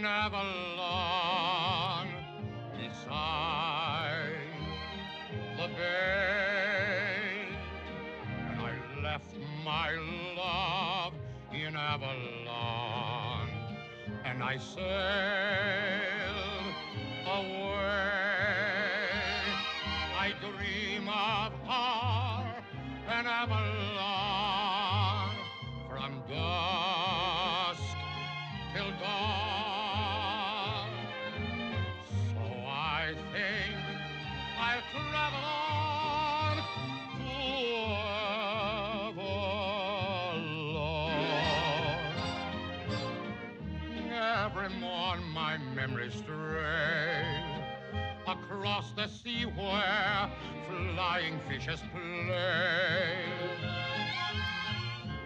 Avalon, beside the bay. And I left my love in Avalon, and I sailed away. I dream of her and Avalon from dusk till dawn. So I think I'll travel on to Avalon. Every morn my memories stray across the sea where flying fishes play.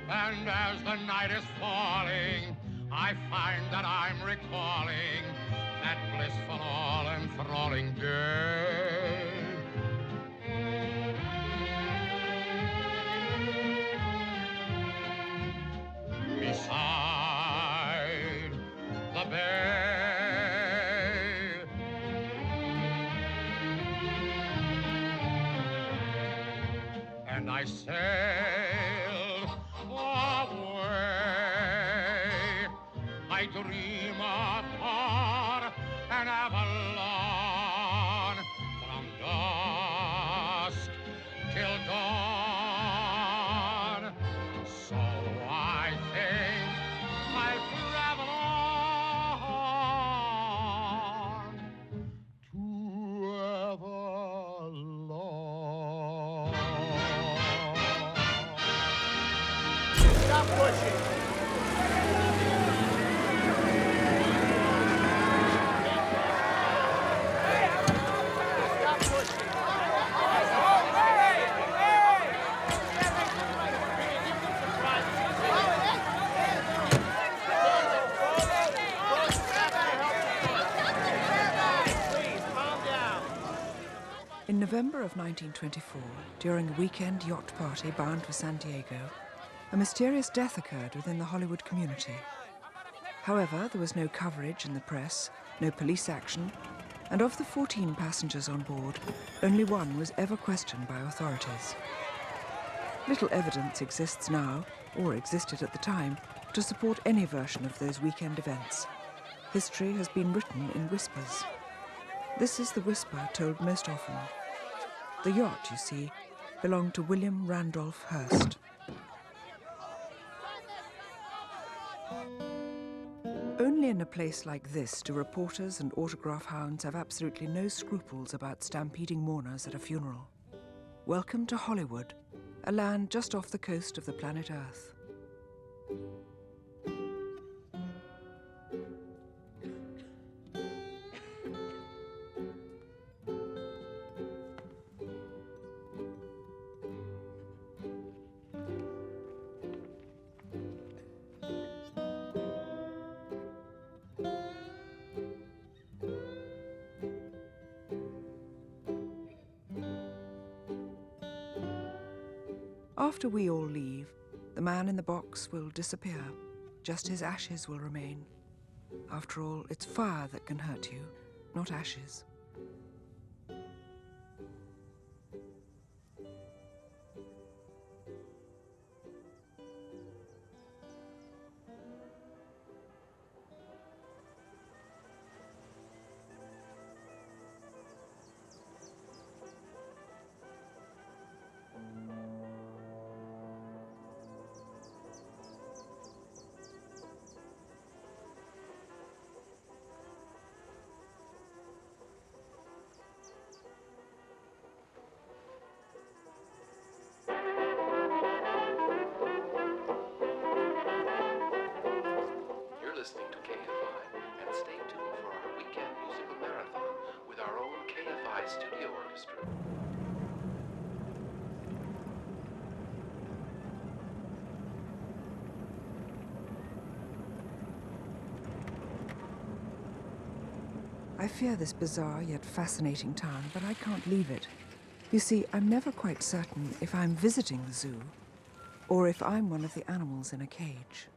And as the night is falling, I find that I'm recalling that blissful, all-enthralling day. Beside the bay, and I sailed away. I dream of her and Avalon from dusk till dawn. So I think I'll travel on to Avalon. Stop pushing. In November of 1924, during a weekend yacht party bound for San Diego, a mysterious death occurred within the Hollywood community. However, there was no coverage in the press, no police action, and of the 14 passengers on board, only one was ever questioned by authorities. Little evidence exists now, or existed at the time, to support any version of those weekend events. History has been written in whispers. This is the whisper told most often. The yacht, you see, belonged to William Randolph Hearst. Only in a place like this do reporters and autograph hounds have absolutely no scruples about stampeding mourners at a funeral. Welcome to Hollywood, a land just off the coast of the planet Earth. After we all leave, the man in the box will disappear. Just his ashes will remain. After all, it's fire that can hurt you, not ashes. Listening to KFI, and stay tuned for our weekend musical marathon with our own KFI Studio Orchestra. I fear this bizarre yet fascinating town, but I can't leave it. You see, I'm never quite certain if I'm visiting the zoo or if I'm one of the animals in a cage.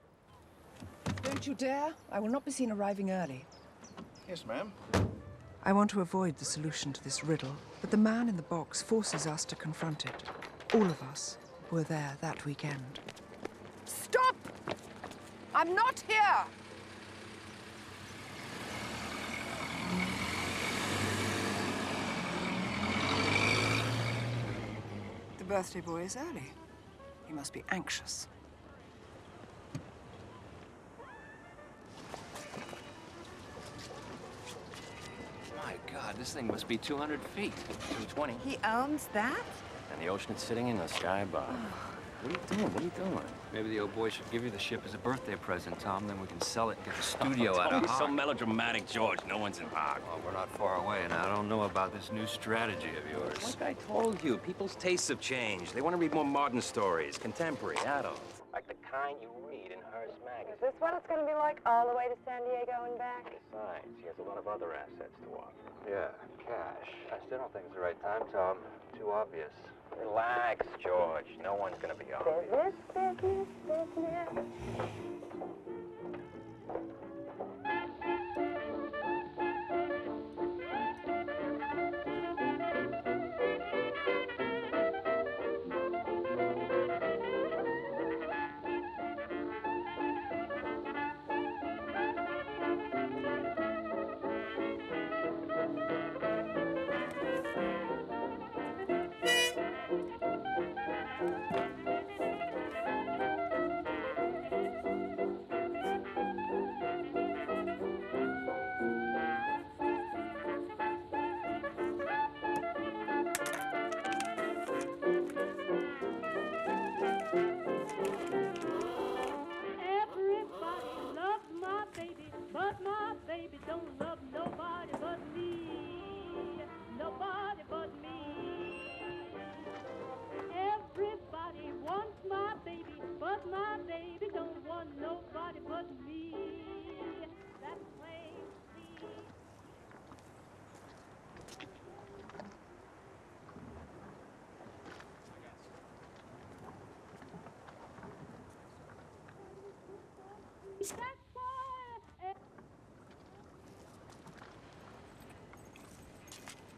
Don't you dare. I will not be seen arriving early. Yes, ma'am. I want to avoid the solution to this riddle, but the man in the box forces us to confront it. All of us were there that weekend. Stop! I'm not here! The birthday boy is early. He must be anxious. My God, this thing must be 200 feet. 220. He owns that? And the ocean's sitting in the sky above. What are you doing? What are you doing? Maybe the old boy should give you the ship as a birthday present, Tom. Then we can sell it and get the studio out of Hog. So melodramatic, George. No one's in Hog. Well, we're not far away, and I don't know about this new strategy of yours. Like I told you, people's tastes have changed. They want to read more modern stories, contemporary, adult. Like the kind you read in Hearst magazine. Is this what it's going to be like all the way to San Diego and back? Besides, he has a lot of other assets to offer. Yeah, cash. I still don't think it's the right time, Tom. Too obvious. Relax, George. No one's gonna be obvious. Business.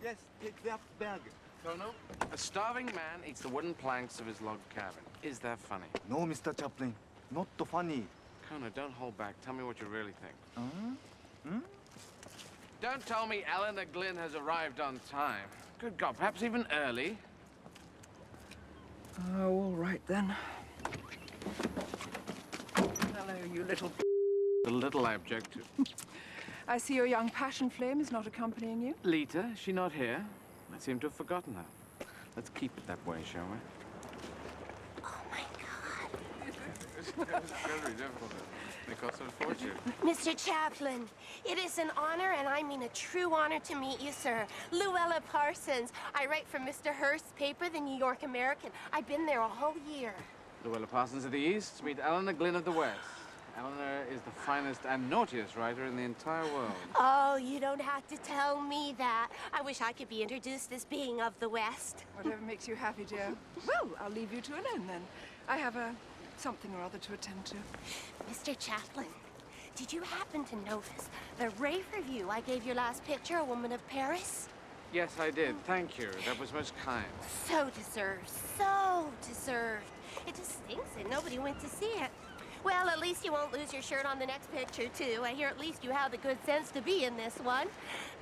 Yes, take that bag. Kono, a starving man eats the wooden planks of his log cabin. Is that funny? No, Mr. Chaplin. Not funny. Kono, don't hold back. Tell me what you really think. Don't tell me Eleanor Glynn has arrived on time. Good God, perhaps even early. Oh, all right then. Hello, you little... The little I object to. I see your young passion flame is not accompanying you. Lita, is she not here? I seem to have forgotten her. Let's keep it that way, shall we? Oh, my God. It's very difficult. They cost a fortune. Mr. Chaplin, it is an honor, and I mean a true honor to meet you, sir. Luella Parsons. I write for Mr. Hearst's paper, the New York American. I've been there a whole year. Luella Parsons of the East, meet Eleanor Glynn of the West. Eleanor is the finest and naughtiest writer in the entire world. Oh, you don't have to tell me that. I wish I could be introduced as being of the West. Whatever makes you happy, dear. Well, I'll leave you two alone then. I have something or other to attend to. Mr. Chaplin, did you happen to notice the rave review I gave your last picture, A Woman of Paris? Yes, I did. Thank you. That was most kind. So deserved, so deserved. It just stinks that nobody went to see it. Well, at least you won't lose your shirt on the next picture, too. I hear at least you have the good sense to be in this one.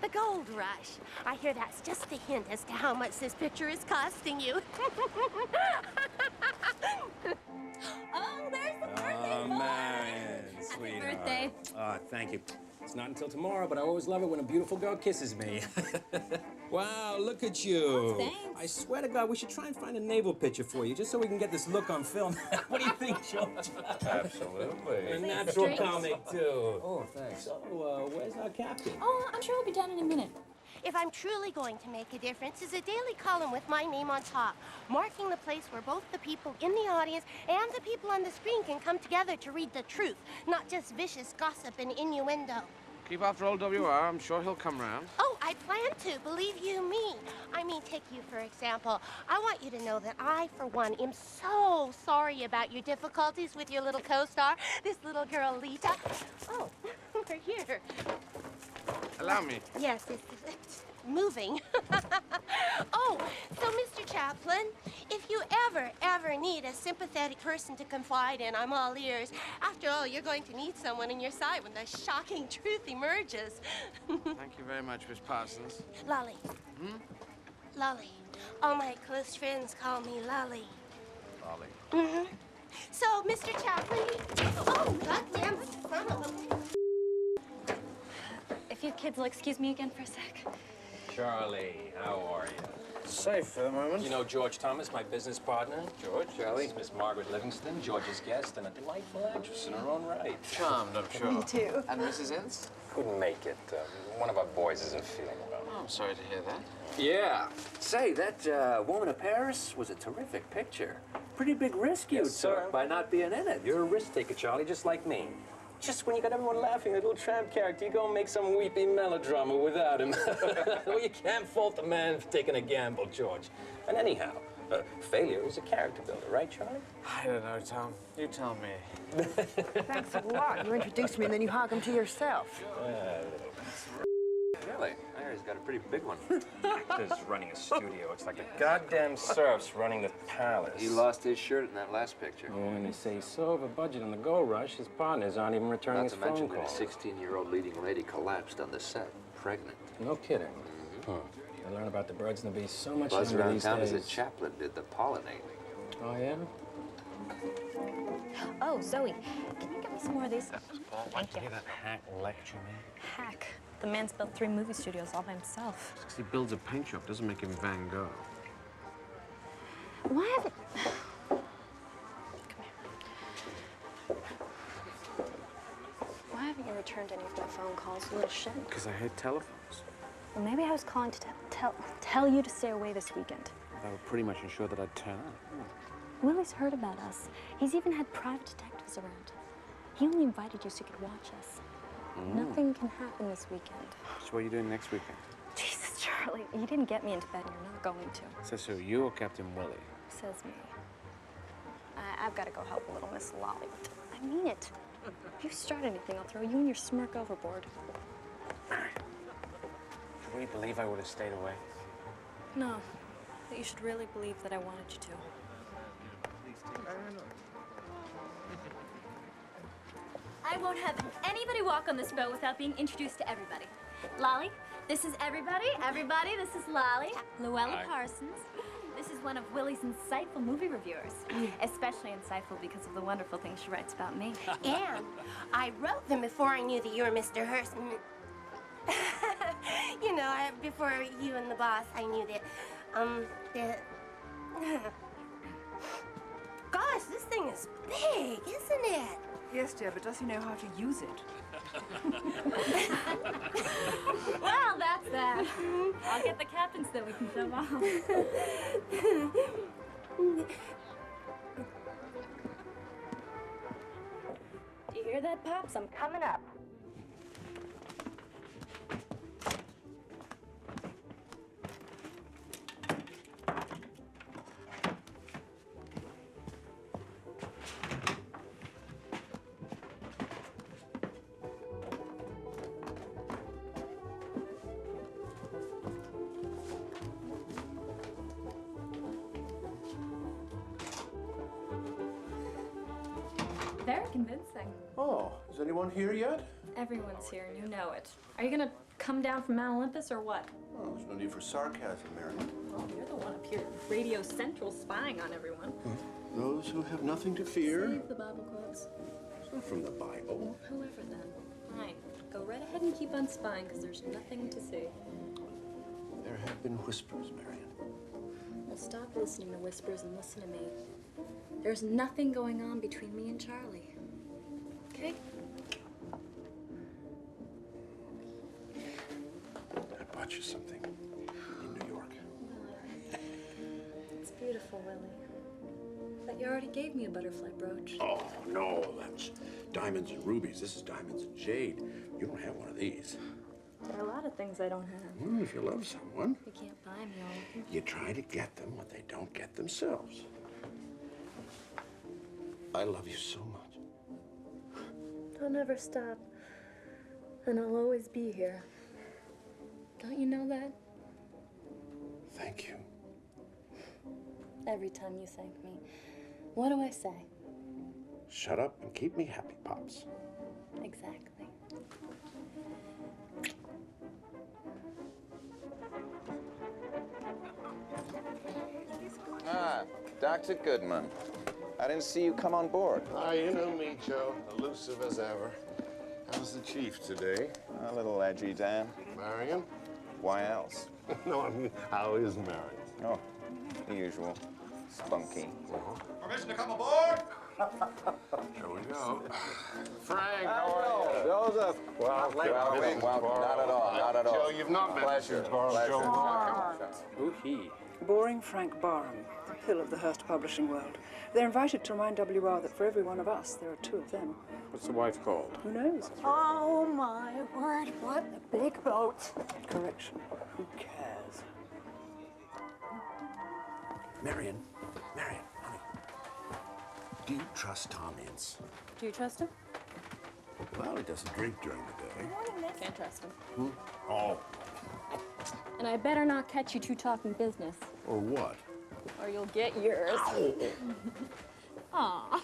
The Gold Rush. I hear that's just a hint as to how much this picture is costing you. Oh, there's the birthday boy! Marion, Happy sweetheart. birthday. Thank you. It's not until tomorrow, but I always love it when a beautiful girl kisses me. Wow, look at you. Oh, thanks. I swear to God, we should try and find a naval picture for you, just so we can get this look on film. What do you think, George? Absolutely. A natural Drinks? comic, too. Oh, thanks. So, where's our captain? Oh, I'm sure he'll be down in a minute. If I'm truly going to make a difference, is a daily column with my name on top, marking the place where both the people in the audience and the people on the screen can come together to read the truth, not just vicious gossip and innuendo. Keep after old WR. I'm sure he'll come round. Oh, I plan to, believe you me. I mean, take you for example. I want you to know that I, for one, am so sorry about your difficulties with your little co-star, this little girl, Lita. Oh, we're here. Tell me. Yes, it's moving. Oh, so Mr. Chaplin, if you ever need a sympathetic person to confide in, I'm all ears. After all, you're going to need someone in your side when the shocking truth emerges. Thank you very much, Miss Parsons. Lolly. Hmm? Lolly. All my close friends call me Lolly. Lolly. Mm-hmm. So, Mr. Chaplin, oh, goddamn son of a... If you kids will excuse me again for a sec. Charlie, how are you? Safe for the moment. You know George Thomas, my business partner? George, Charlie. This is Miss Margaret Livingston, George's guest, and a delightful actress in her own right. Charmed, I'm sure. Me too. And Mrs. Ince? Couldn't make it. One of our boys isn't feeling well. Oh, I'm sorry to hear that. Yeah. Say, that Woman of Paris was a terrific picture. Pretty big risk you took by not being in it. You're a risk taker, Charlie, just like me. Just when you got everyone laughing, a little tramp character, you go and make some weepy melodrama without him. Well, you can't fault the man for taking a gamble, George. And anyhow, failure is a character builder, right, Charlie? I don't know, Tom. You tell me. Thanks a lot. You introduced me and then you hog him to yourself. Really? I heard he's got a pretty big one. Actors running a studio. It's like the goddamn serfs running the palace. He lost his shirt in that last picture. Well, when they say so of a budget on the Gold Rush, his partners aren't even returning his phone Not to mention calls. that a 16-year-old leading lady collapsed on the set, pregnant. No kidding. Huh. I learn about the birds and the bees so much Buzz younger around these town is days. that Chaplin did the pollinating. Oh, yeah? Oh, Zoe, can you get me some more of these? Thank you. Hear that hack lecture me? Hack. The man's built 3 movie studios all by himself. Because he builds a paint shop doesn't make him Van Gogh. Why haven't... Why haven't you returned any of my phone calls, you little shit? Because I hate telephones. Well, maybe I was calling to tell you to stay away this weekend. That would pretty much ensure that I'd turn up. Willie's heard about us. He's even had private detectives around. He only invited you so you could watch us. Nothing can happen this weekend. So what are you doing next weekend? Jesus, Charlie, you didn't get me into bed and you're not going to. Says who, you or Captain Willie? Says me. I've got to go help little Miss Lolly. I mean it. If you start anything, I'll throw you and your smirk overboard. Can we believe I would have stayed away? No, but you should really believe that I wanted you to. I won't have anybody walk on this boat without being introduced to everybody. Lolly, this is everybody. Everybody, this is Lolly. Llewellyn Parsons. This is one of Willie's insightful movie reviewers. Especially insightful because of the wonderful things she writes about me. And I wrote them before I knew that you were Mr. Hearst. You know, before you and the boss, I knew that, Gosh, this thing is big, isn't it? Yes, dear, but does he know how to use it? Well, that's that. I'll get the captain so that we can show off. Do you hear that, Pops? I'm coming up. Very convincing. Oh, is anyone here yet? Everyone's here and you know it. Are you gonna come down from Mount Olympus or what? Oh, there's no need for sarcasm, Marion. Well, you're the one up here at Radio Central spying on everyone. Those who have nothing to fear. Save the Bible quotes. It's not from the Bible. Whoever then. Fine. Go right ahead and keep on spying because there's nothing to see. There have been whispers, Marion. Well, stop listening to whispers and listen to me. There's nothing going on between me and Charlie. Okay? I bought you something in New York. It's beautiful, Willie. But you already gave me a butterfly brooch. Oh, no, that's diamonds and rubies. This is diamonds and jade. You don't have one of these. There are a lot of things I don't have. Well, if you love someone, You can't buy me all of them. you try to get them what they don't get themselves. I love you so much. I'll never stop. And I'll always be here. Don't you know that? Thank you. Every time you thank me, what do I say? Shut up and keep me happy, Pops. Exactly. Ah, Dr. Goodman. I didn't see you come on board. Ah, you know me, Joe. Elusive as ever. How's the chief today? A little edgy, Dan. Marion? Why else? No, I mean, how is Marion? Oh, the usual. Spunky. Permission to come aboard? Here we go. Frank, how are you? Joseph. Well, not at all, not at all. Joe, you've not met Pleasure. Mrs. Barham. Pleasure. Joe, Who he? Boring Frank Barham, the pill of the Hearst publishing world. They're invited to remind WR that for every one of us, there are two of them. what's the wife called? Who knows? Oh, my word, what a big boat. Correction. Who cares? Marion, honey. Do you trust Tom Ince? Do you trust him? Well, he doesn't drink during the day. Can't trust him. Oh, And I better not catch you two talking business, or what? or you'll get yours. Aw.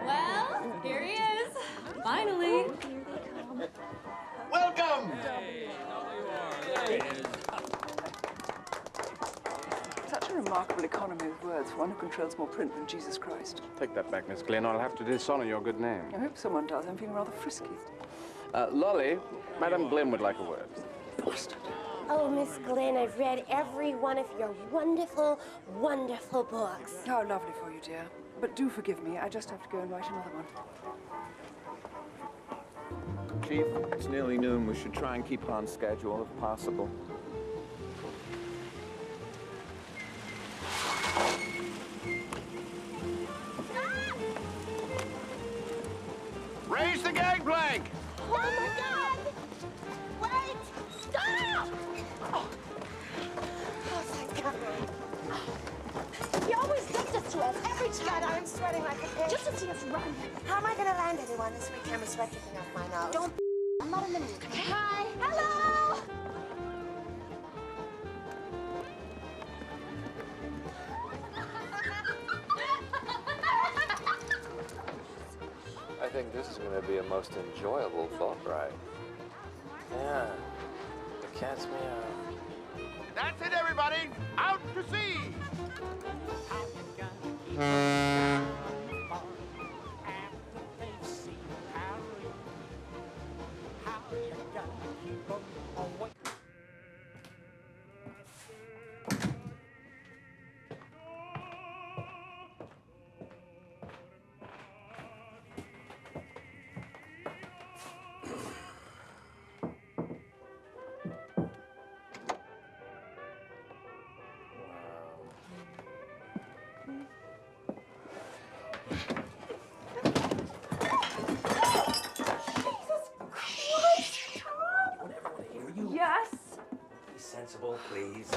Well, here he is. Finally. Welcome! Such a remarkable economy of words for one who controls more print than Jesus Christ. Take that back, Miss Glynn. I'll have to dishonor your good name. I hope someone does. I'm feeling rather frisky. Lolly, Madam Glynn would like a word. Oh, Miss Glynn, I've read every one of your wonderful, wonderful books. How lovely for you, dear. But do forgive me. I just have to go and write another one. Chief, it's nearly noon. We should try and keep on schedule if possible. Raise the gangplank! Oh, my God! Wait! Stop! Oh, thank God. He always does this to us every time. God, I'm sweating like a pig. Just to see us run. How am I going to land anyone this weekend with sweat dripping off my nose? Don't I'm not in the mood. Hi. Hello! I think this is going to be a most enjoyable boat ride. Yeah, the cat's meow. That's it, everybody! Out to sea! Yes? Be sensible, please.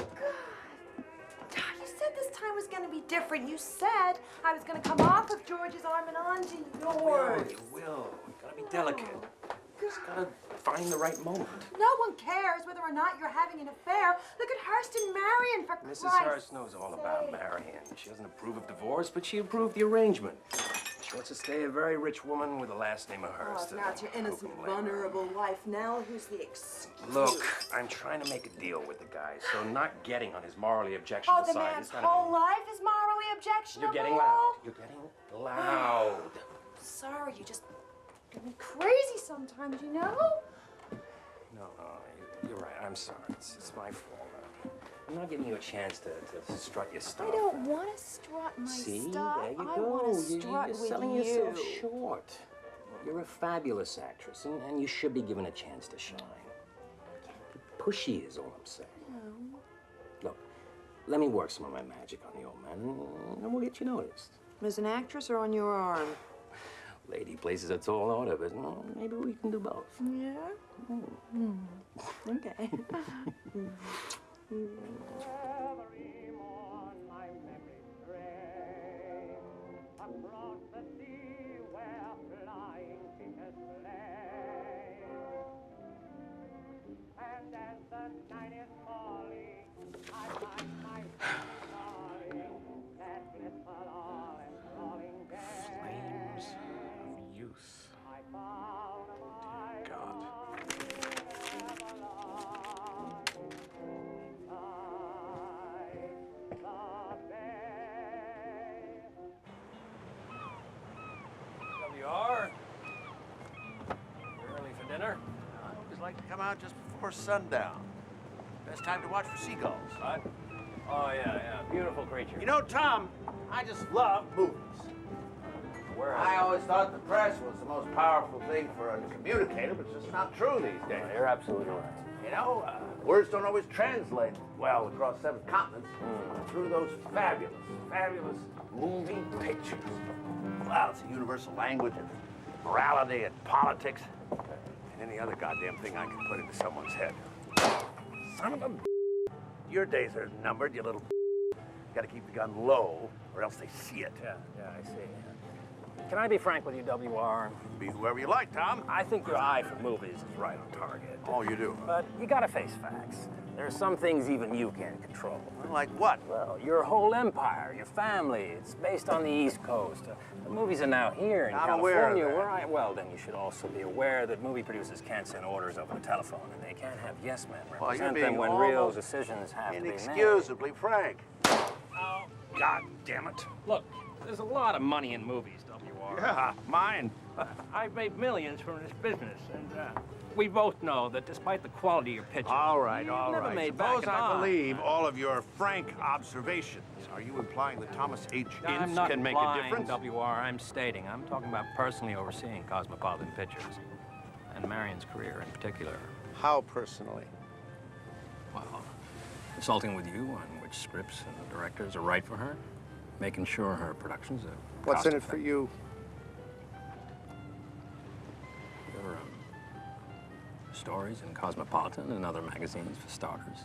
You said this time was going to be different. You said I was going to come off of George's arm and onto yours. You will. You gotta be delicate. Just gotta find the right moment. No one cares whether or not you're having an affair. Look at Hearst and Marion, for Mrs. Christ's Hearst knows all about Marion. She doesn't approve of divorce, but she approved the arrangement. She wants to stay a very rich woman with the last name of Hearst. Oh, now it's your innocent, vulnerable wife. Now who's the excuse? Look, I'm trying to make a deal with the guy, so not getting on his morally objectionable Oh, the side man's is not whole life is morally objectionable? You're getting loud. You're getting loud. Sorry, you just get me crazy sometimes, you know? No, you're right. I'm sorry. It's my fault. I'm not giving you a chance to strut your stuff. I don't want to strut my See, stuff. there you I go. want to strut You're with selling you. yourself short. You're a fabulous actress, and you should be given a chance to shine. Be pushy is all I'm saying. Look, let me work some of my magic on the old man, and we'll get you noticed. As an actress or on your arm? Lady places a tall order, but maybe we can do both. Yeah? Okay. WR? Early for dinner? I always like to come out just before sundown. Best time to watch for seagulls. What? Oh, yeah. Beautiful creature. You know, Tom, I just love movies. Where I always thought the press was the most powerful thing for a communicator, but it's just not true these days. You're absolutely right. You know, words don't always translate well across 7 continents through those fabulous movie pictures. Wow, it's a universal language of morality and politics and any other goddamn thing I can put into someone's head. Son of a your days are numbered, you little You gotta keep the gun low or else they see it. Yeah, I see. Can I be frank with you, WR? Be whoever you like, Tom. I think your eye for movies is right on target. Oh, you do? But you gotta face facts. There are some things even you can't control. Like what? Well, your whole empire, your family, it's based on the East Coast. The movies are now here in California, well, then you should also be aware that movie producers can't send orders over the telephone, and they can't have yes men represent them when real decisions have to be made. Inexcusably frank. Oh, God damn it. Look, there's a lot of money in movies, WR. Yeah, mine. I've made millions from this business, and we both know that despite the quality of your pictures, all right. never made Suppose back I believe all of your frank observations. Are you implying that Thomas H. I'm Ince not can make a difference? WR, I'm stating. I'm talking about personally overseeing Cosmopolitan Pictures, and Marion's career in particular. How personally? Well, consulting with you on which scripts and directors are right for her, making sure her productions are What's in it for you? There are stories in Cosmopolitan and other magazines, for starters.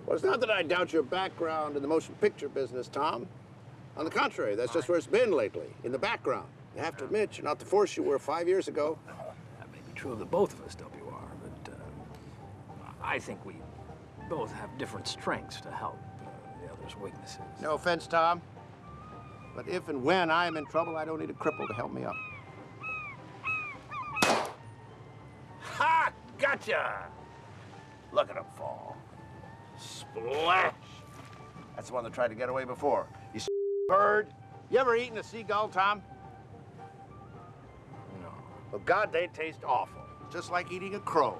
Well, it's not that I doubt your background in the motion picture business, Tom. On the contrary, that's just where it's been lately, in the background. You have to admit, you're not the force you were 5 years ago. That may be true of the both of us, WR, but I think we both have different strengths to help the other's weaknesses. No offense, Tom, but if and when I am in trouble, I don't need a cripple to help me up. Ha! Gotcha! Look at him fall. Splash! That's the one that tried to get away before. You bird. You ever eaten a seagull, Tom? No. Well, God, they taste awful. Just like eating a crow.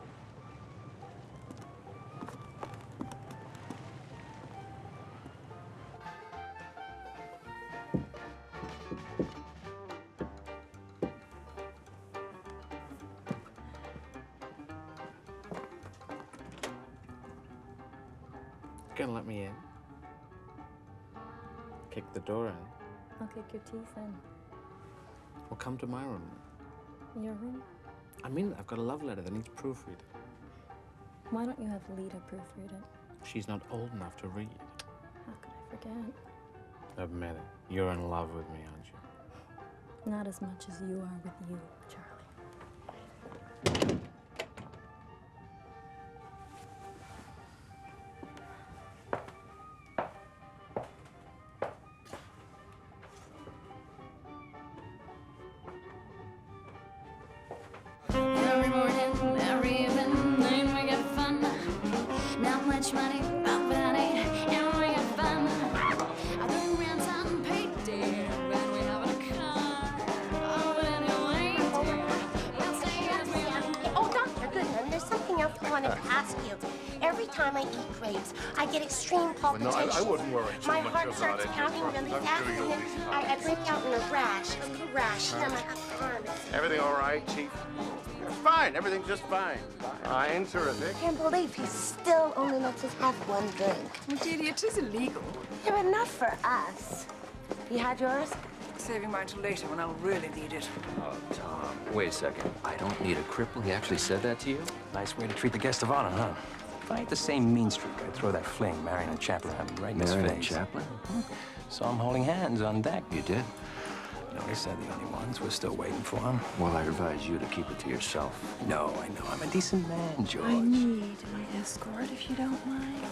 Gonna let me in? Kick the door in? I'll kick your teeth in. Well, come to my room. Your room? I mean, I've got a love letter that needs proofreading. Why don't you have Lita proofread it? She's not old enough to read. How could I forget? Admit it. You're in love with me, aren't you? Not as much as you are with you, Charlie. Every morning, every evening, we get fun. Not much money, about penny, and we get fun. I do rent on payday, when we have a car. Oh, but anyway, we'll stay as we are. Oh, Dr. Goodman, there's something else I wanted to ask you. Every time I eat grapes, I get extreme palpitations. I wouldn't worry too My much heart about starts it. pounding really I'm fast, sure and you'll then be fine. I break out in a rash, a little rash, and then my upper arm. Everything all right, Chief? Fine, everything's just fine. Fine, terrific. I can't believe he still only lets us have one drink. Well, dearie, it is illegal. Yeah, but not for us. You had yours? Saving mine till later when I'll really need it. Oh, Tom, wait a second. I don't need a cripple? He actually said that to you? Nice way to treat the guest of honor, huh? If I had the same mean streak, I'd throw that fling, Marion and Chaplin, at me right in his face. Marion and Chaplin? Saw him holding hands on deck. You did? No, they said the only ones. We're still waiting for him. Well, I advise you to keep it to yourself. No, I know. I'm a decent man, George. I need my escort, if you don't mind.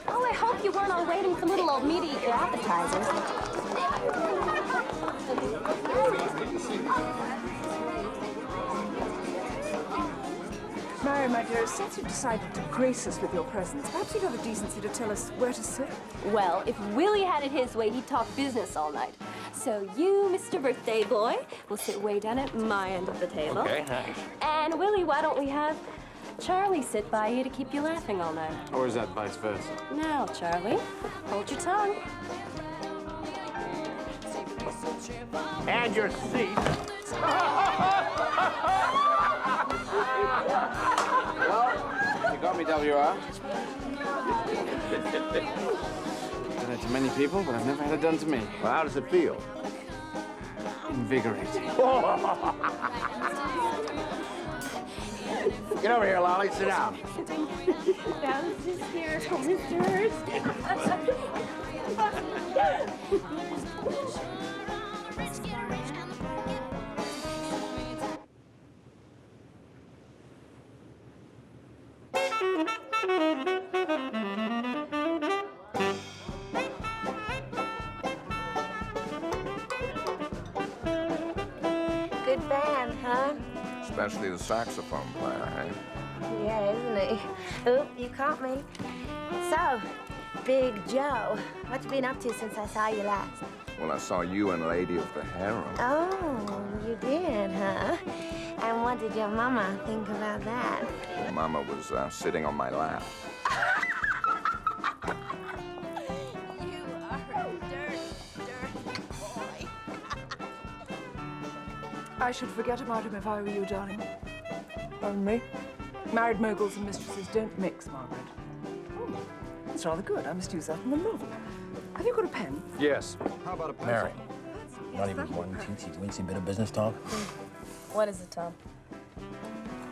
Oh, I hope you weren't all waiting for little old me to eat your appetizers. my dear, since you decided to grace us with your presence, perhaps you'd have the decency to tell us where to sit? Well, if Willie had it his way, he'd talk business all night. So you, Mr. Birthday Boy, will sit way down at my end of the table. Okay, thanks. And Willie, why don't we have Charlie sit by you to keep you laughing all night? Or is that vice versa? Now, Charlie, hold your tongue. And your seat. Well, you got me, WR. Done it to many people, but I've never had it done to me. Well, how does it feel? Invigorating. Get over here, Lolly. Sit down. That was hysterical, Mr. Hurst. Good band, huh? Especially the saxophone player, eh? Yeah, isn't he? Oop, you caught me. So, Big Joe, what you been up to since I saw you last? Well, I saw you and Lady of the Harem. Oh, you did, huh? And what did your mama think about that? Mama was sitting on my lap. You are a dirty, dirty boy. I should forget about him if I were you, darling. Pardon me? Married moguls and mistresses don't mix, Margaret. Oh, that's rather good. I must use that in the novel. Have you got a pen? Yes. How about a pencil? Mary, not even one teensy bit of business talk? What is it, Tom?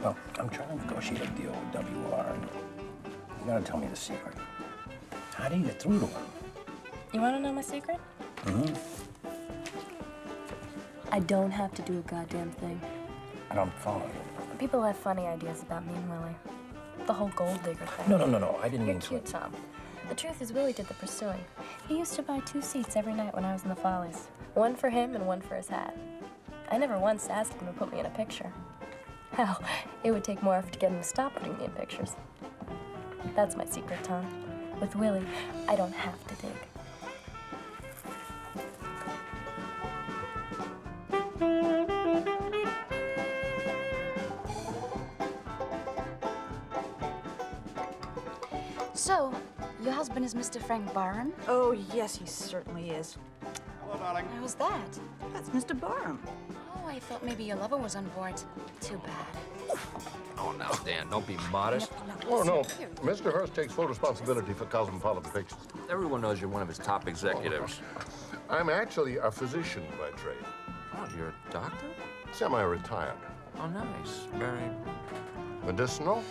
Well, I'm trying to negotiate a deal with WR, and you gotta tell me the secret. How do you get through to him? You want to know my secret? Mm-hmm. I don't have to do a goddamn thing. I don't follow you. People have funny ideas about me and Willie. The whole gold digger thing. No. I didn't You're mean to. cute, Tom. The truth is, Willie did the pursuing. He used to buy 2 seats every night when I was in the Follies. One for him and one for his hat. I never once asked him to put me in a picture. Hell, it would take more effort to get him to stop putting me in pictures. That's my secret, Tom. With Willie, I don't have to dig. So, your husband is Mr. Frank Barham? Oh, yes, he certainly is. Hello, darling. How's that? That's Mr. Barham. Oh, I thought maybe your lover was on board. Too bad. Oh, now, Dan, don't be modest. Oh, no. Mr. Hurst takes full responsibility for Cosmopolitan Pictures. Everyone knows you're one of his top executives. I'm actually a physician by trade. Oh, you're a doctor? Semi-retired. Oh, nice. Very medicinal?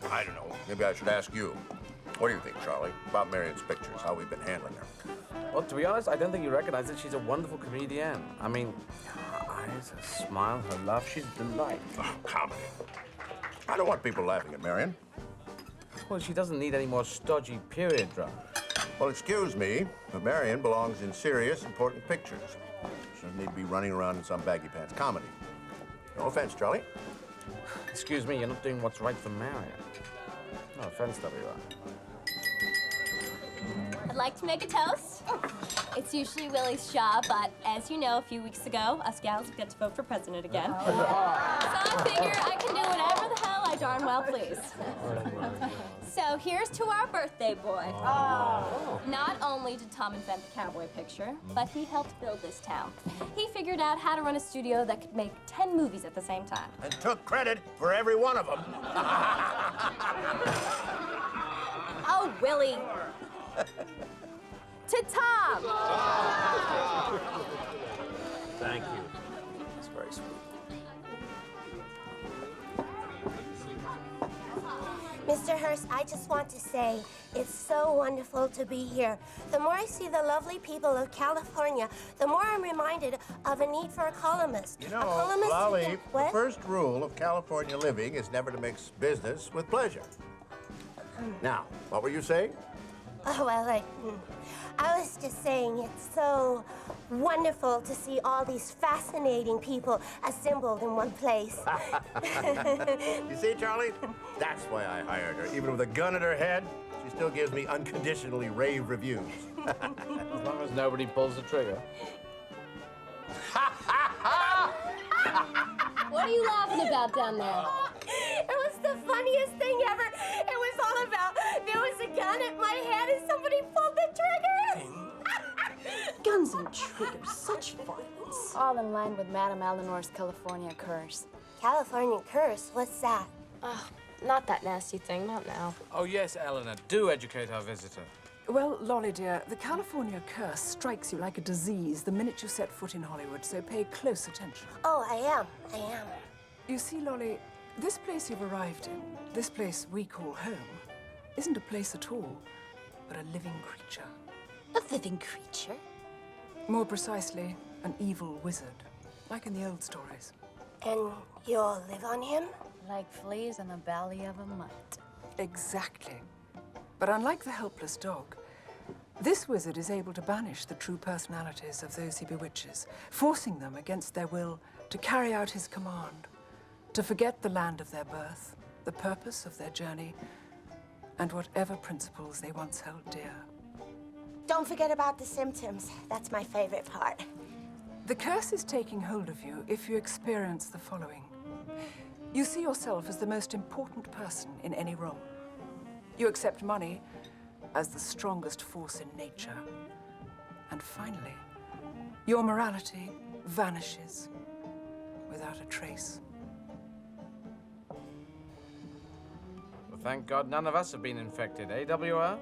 I don't know. Maybe I should ask you. What do you think, Charlie, about Marion's pictures, how we've been handling her? Well, to be honest, I don't think you recognize that she's a wonderful comedian. I mean, her eyes, her smile, her laugh, she's a delight. Oh, comedy. I don't want people laughing at Marion. Well, she doesn't need any more stodgy period drama. Well, excuse me, but Marion belongs in serious, important pictures. She doesn't need to be running around in some baggy pants comedy. No offense, Charlie. Excuse me, you're not doing what's right for Marion. No offense, WR. I'd like to make a toast. It's usually Willie's job, but as you know, a few weeks ago, us gals got to vote for president again. So I figure I can do whatever the hell I darn well please. So here's to our birthday boy. Not only did Tom invent the cowboy picture, but he helped build this town. He figured out how to run a studio that could make 10 movies at the same time. And took credit for every one of them. Oh, Willie. To Tom. Thank you. That's very sweet. Mr. Hurst, I just want to say it's so wonderful to be here. The more I see the lovely people of California, the more I'm reminded of a need for a columnist. You a know, columnist Lolly, who the what? first rule of California living is never to mix business with pleasure. Now, what were you saying? Oh, well, I was just saying it's so wonderful to see all these fascinating people assembled in one place. You see, Charlie? That's why I hired her. Even with a gun at her head, she still gives me unconditionally rave reviews. As long as nobody pulls the trigger. What are you laughing about down there? It was the funniest thing ever. It was all about there was a gun at my head and somebody pulled the trigger. Guns and triggers, such violence. All in line with Madame Eleanor's California curse. California curse? What's that? Not that nasty thing, not now. Oh, yes, Eleanor. Do educate our visitor. Well, Lolly, dear, the California curse strikes you like a disease the minute you set foot in Hollywood, so pay close attention. Oh, I am. You see, Lolly, this place you've arrived in, this place we call home, isn't a place at all, but a living creature. A living creature? More precisely, an evil wizard, like in the old stories. And you'll live on him? Like fleas in the belly of a mutt. Exactly. But unlike the helpless dog, this wizard is able to banish the true personalities of those he bewitches, forcing them against their will to carry out his command, to forget the land of their birth, the purpose of their journey, and whatever principles they once held dear. Don't forget about the symptoms. That's my favorite part. The curse is taking hold of you if you experience the following. You see yourself as the most important person in any role. You accept money as the strongest force in nature. And finally, your morality vanishes without a trace. Well, thank God none of us have been infected, eh, WR?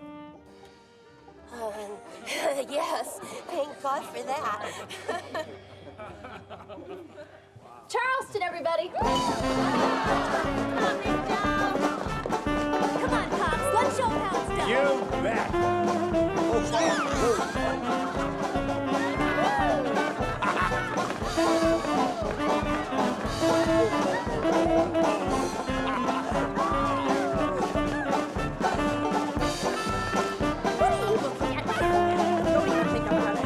Yes, thank God for that. Charleston, everybody! Come on, Pops, let's show them how it's done. You bet. What are you looking at? Don't even think about it.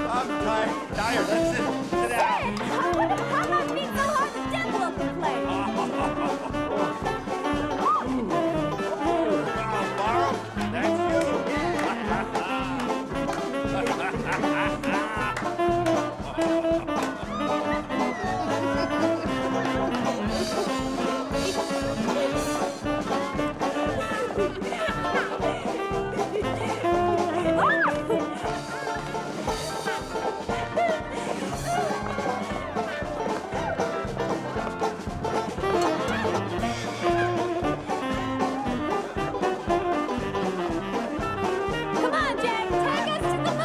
I'm tired. Let's sit down. How about being so hard the devil up the place? Borrow? That's you. Come on, Jack, take us to the moon!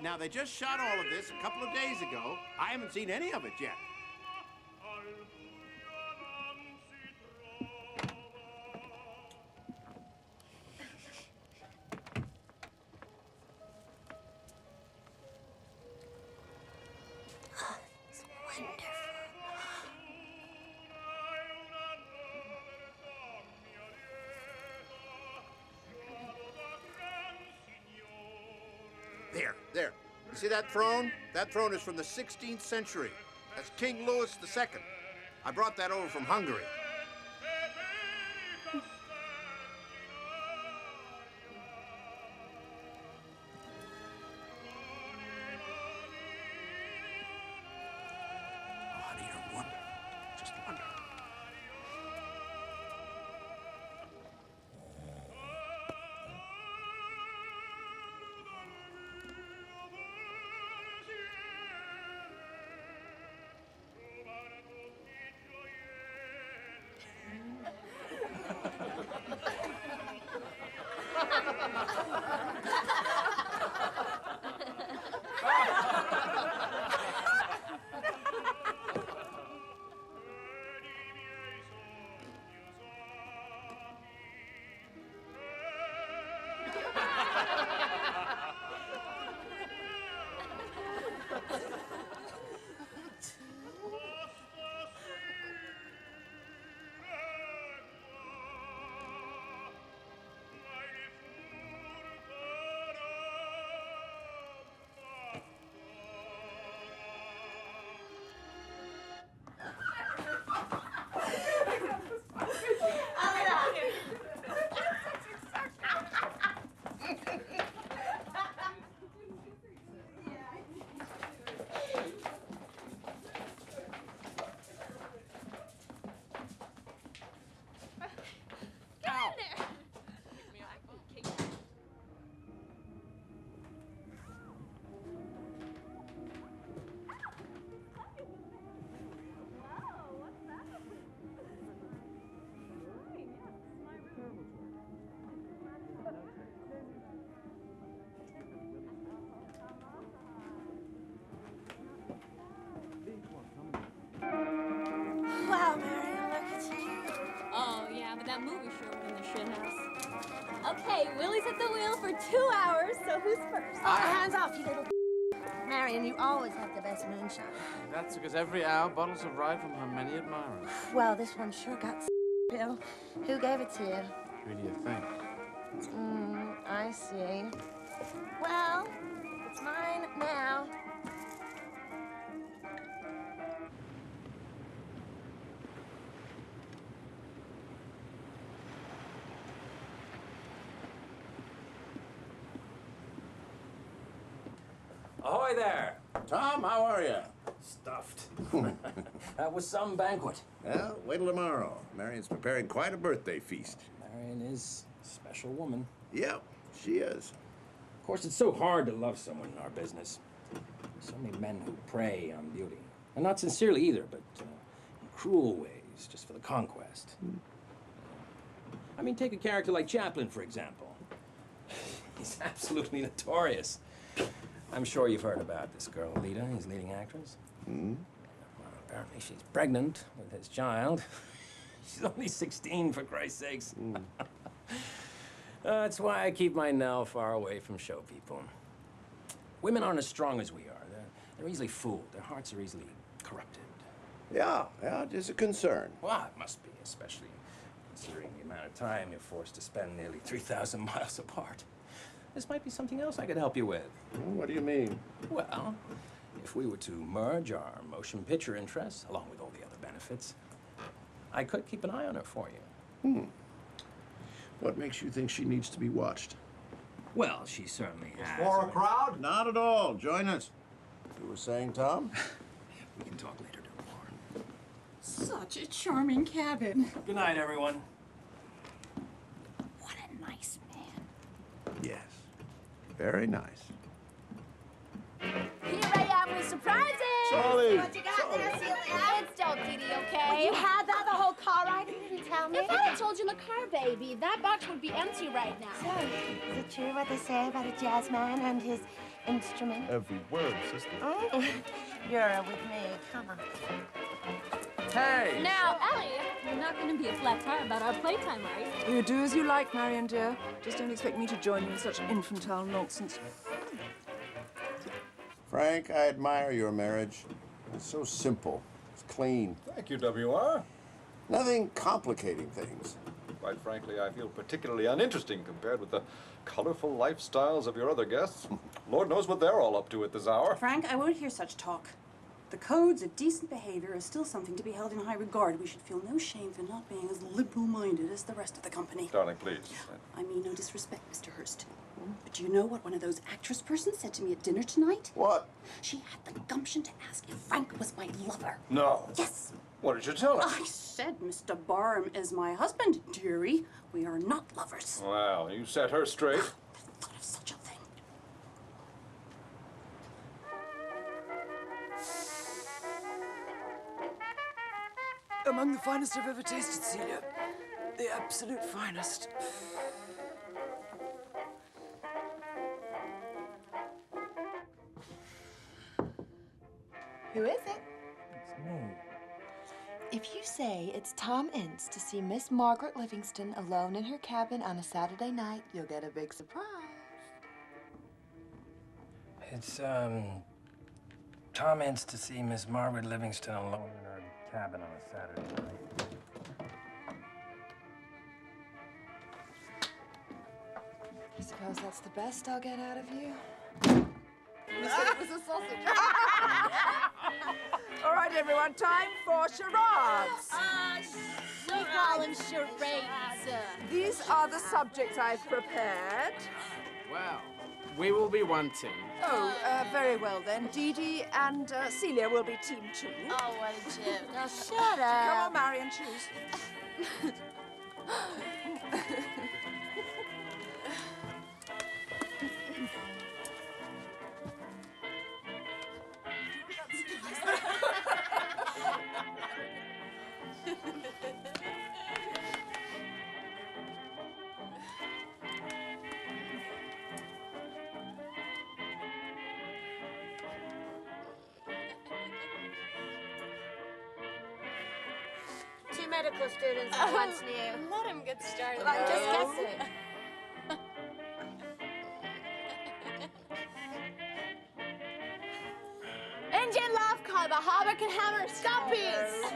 Now, they just shot all of this a couple of days ago. I haven't seen any of it yet. It's wonderful. There. You see that throne? That throne is from the 16th century. That's King Louis II. I brought that over from Hungary. Wow, Marion, look at you. Oh, yeah, but that movie showed in the shit house. Okay, Willie's at the wheel for 2 hours, so who's first? Oh, hands off, you little Marion, you always have the best moonshine. That's because every hour bottles arrive from her many admirers. Well, this one sure got Bill. Who gave it to you? Who do you think? I see. Well, it's mine now. Ahoy there! Tom, how are you? Stuffed. That was some banquet. Well, wait till tomorrow. Marion's preparing quite a birthday feast. Marion is a special woman. Yep, she is. Of course, it's so hard to love someone in our business. So many men who prey on beauty. And not sincerely either, but in cruel ways, just for the conquest. I mean, take a character like Chaplin, for example. He's absolutely notorious. I'm sure you've heard about this girl, Lita, his leading actress. Well, apparently she's pregnant with his child. She's only 16, for Christ's sakes. That's why I keep my Nell far away from show people. Women aren't as strong as we are. They're easily fooled. Their hearts are easily corrupted. Yeah, it is a concern. Well, it must be, especially considering the amount of time you're forced to spend nearly 3,000 miles apart. This might be something else I could help you with. What do you mean? Well, if we were to merge our motion picture interests, along with all the other benefits, I could keep an eye on her for you. What makes you think she needs to be watched? Well, she certainly has. For a crowd? Not at all. Join us. You were saying, Tom? We can talk later, Delmore. Such a charming cabin. Good night, everyone. What a nice man. Yes. Very nice. Here I am with surprises! Charlie! What you got there, Celia? It's Dope Diddy, okay? Well, you had that the whole car ride and you didn't tell me. If I had told you in the car, baby, that box would be empty right now. So, is it true what they say about a jazz man and his instrument? Every word, sister. Oh, you're with me. Come on. Hey! Now, Ellie, you're not going to be a flat tire about our playtime, right? You do as you like, Marion, dear. Just don't expect me to join you in such infantile nonsense. Frank, I admire your marriage. It's so simple. It's clean. Thank you, W.R. Nothing complicating things. Quite frankly, I feel particularly uninteresting compared with the colorful lifestyles of your other guests. Lord knows what they're all up to at this hour. Frank, I won't hear such talk. The codes of decent behavior are still something to be held in high regard. We should feel no shame for not being as liberal-minded as the rest of the company. Darling, please. I mean no disrespect, Mr. Hurst. But do you know what one of those actress persons said to me at dinner tonight? What? She had the gumption to ask if Frank was my lover. No. Yes. What did you tell her? I said Mr. Barham is my husband, dearie. We are not lovers. Well, you set her straight. Thought of such a thing. Among the finest I've ever tasted, Celia. The absolute finest. Who is it? It's me. If you say it's Tom Ince to see Miss Margaret Livingston alone in her cabin on a Saturday night, you'll get a big surprise. It's, Tom Ince to see Miss Margaret Livingston alone in her cabin on a Saturday night. I suppose that's the best I'll get out of you. It was a sausage. All right, everyone, time for charades. We call them charades. These are the subjects I've prepared. Well, we will be wanting. Oh, very Very well then. Dee Dee and Celia will be team 2. Oh, what a joke. Now shut up. Come on, Marion, choose. Two medical students at once new. Let him get started. Well, I'm just guessing. Engine love car, the Harbor can hammer stoppies.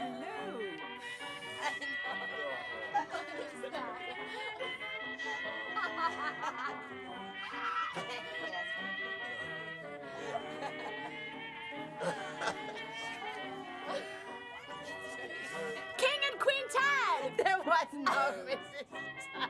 King and Queen Tad. There was no Mrs. Tad.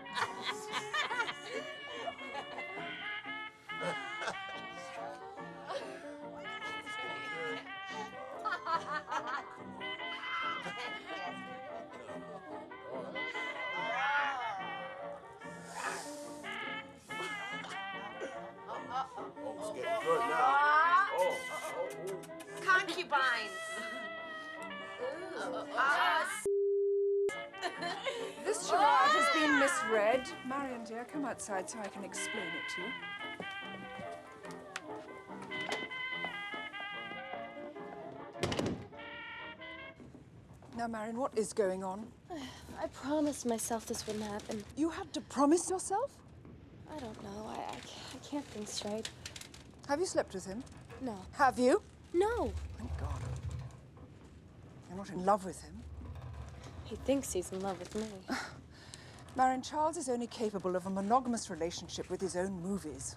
It's getting good now. Concubines. This charade has been misread. Marion, dear, come outside so I can explain it to you. Now, Marion, what is going on? I promised myself this wouldn't happen. You had to promise yourself? I don't know. I can't think straight. Have you slept with him? No. Have you? No. Thank God. You're not in love with him. He thinks he's in love with me. Marion, Charles is only capable of a monogamous relationship with his own movies.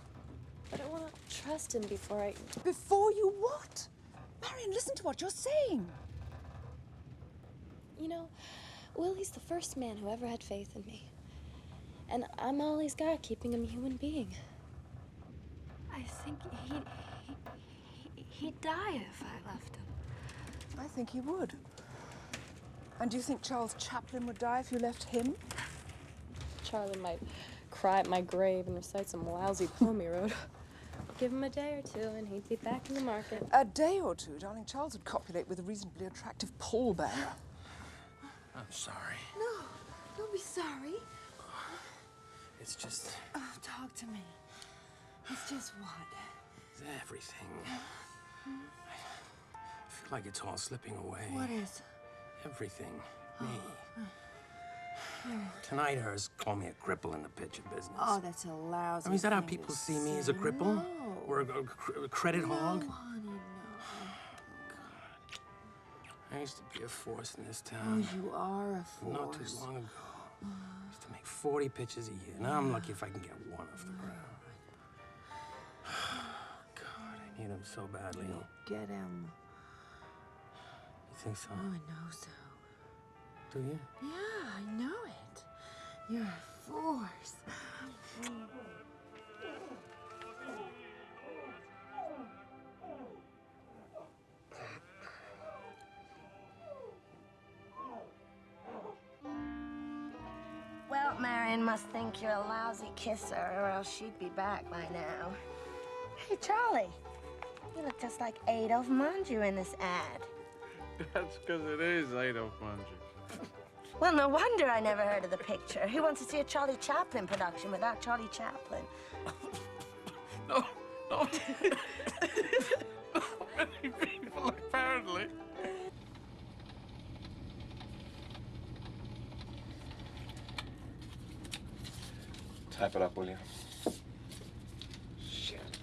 But I want to trust him before I... Before you what? Marion, listen to what you're saying. You know, Willie's the first man who ever had faith in me. And I'm all he's got, keeping him a human being. I think he'd die if I left him. I think he would. And do you think Charles Chaplin would die if you left him? Charlie might cry at my grave and recite some lousy poem he wrote. Give him a day or two and he'd be back in the market. A day or two, darling. Charles would copulate with a reasonably attractive pallbearer. I'm sorry. No, don't be sorry. It's just... Oh, talk to me. It's just what? It's everything. I feel like it's all slipping away. What is? Everything. Me. Tonight, hers called me a cripple in the picture business. Oh, that's a lousy I mean, is that how thing people to see me, as say. a cripple? No. Or a credit hog? No, honey, no. I used to be a force in this Oh, town. you are a force. Not too long ago. I used to make 40 pictures a year. Now I'm lucky if I can get one off the ground. God, I need him so badly. Get him. You think so? Oh, I know so. Do you? Yeah, I know it. You're a force. Well, Marion must think you're a lousy kisser, or else she'd be back by now. Hey, Charlie, you look just like Adolphe Manjou in this ad. That's because it is Adolphe Manjou. Well, no wonder I never heard of the picture. Who wants to see a Charlie Chaplin production without Charlie Chaplin? No. Not many people, apparently. Type it up, will you? Shit.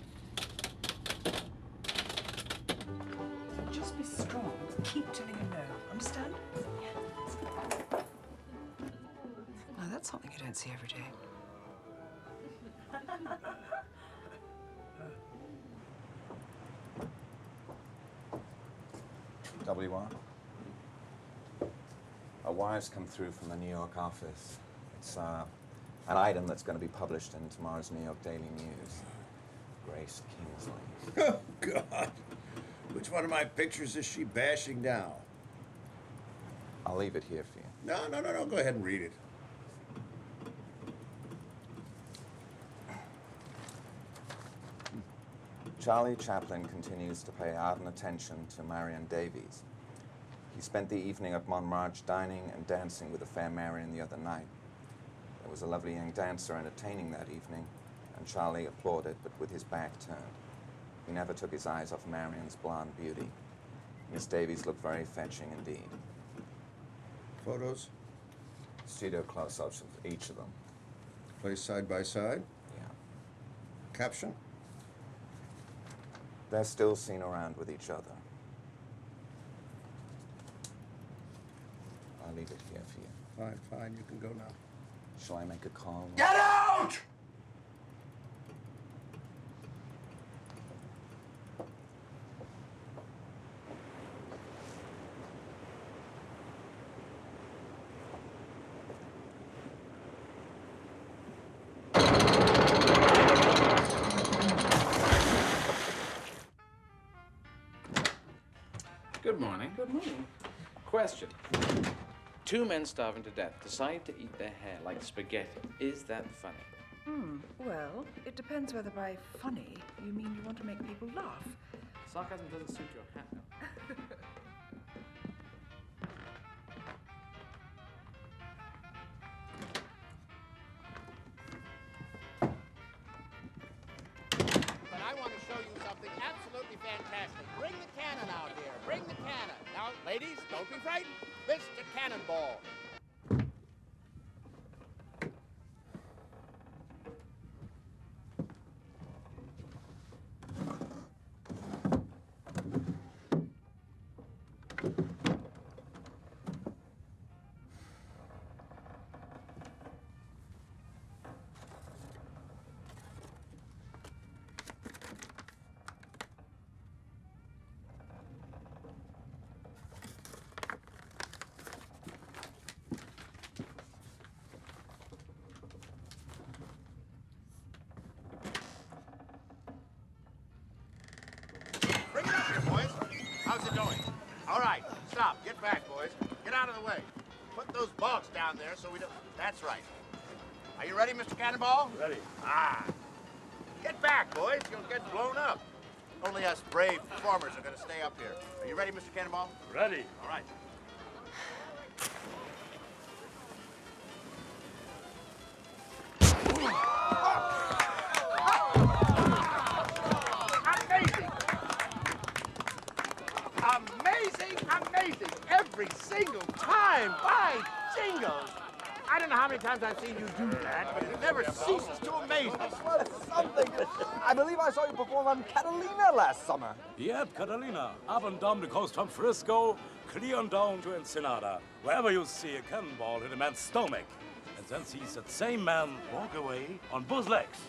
Just be strong. Keep telling him no. Understand? Yeah. Now, that's something you don't see every day. WR? A wire's come through from the New York office. It's an item that's going to be published in tomorrow's New York Daily News. Grace Kingsley. Oh, God. Which one of my pictures is she bashing down? I'll leave it here for you. No. Go ahead and read it. Charlie Chaplin continues to pay ardent attention to Marion Davies. He spent the evening at Montmartre dining and dancing with the fair Marion the other night. There was a lovely young dancer entertaining that evening, and Charlie applauded, but with his back turned. He never took his eyes off Marion's blonde beauty. Miss Davies looked very fetching indeed. Photos? Studio close-ups of each of them. Placed side by side? Yeah. Caption? They're still seen around with each other. I'll leave it here for you. Fine, you can go now. Shall I make a call? Get out! Good morning. Good morning. Question. Two men starving to death decide to eat their hair like spaghetti. Is that funny? Well, it depends whether by funny you mean you want to make people laugh. Sarcasm doesn't suit your hat now. But I want to show you something absolutely fantastic. Bring the cannon out here. Bring the cannon. Now, ladies, don't be frightened. Mr. Cannonball. Bring it up here, boys. How's it going? All right, stop. Get back, boys. Get out of the way. Put those bogs down there so we don't... That's right. Are you ready, Mr. Cannonball? Ready. Ah. Get back, boys. You'll get blown up. Only us brave performers are going to stay up here. Are you ready, Mr. Cannonball? Ready. All right. Amazing! Every single time! By jingles! I don't know how many times I've seen you do that, but it never ceases to amaze me. Something. I believe I saw you perform on Catalina last summer. Yep, Catalina. Up and down the coast from Frisco, clear on down to Ensenada. Wherever you see a cannonball hit a man's stomach, and then sees that same man walk away on both legs.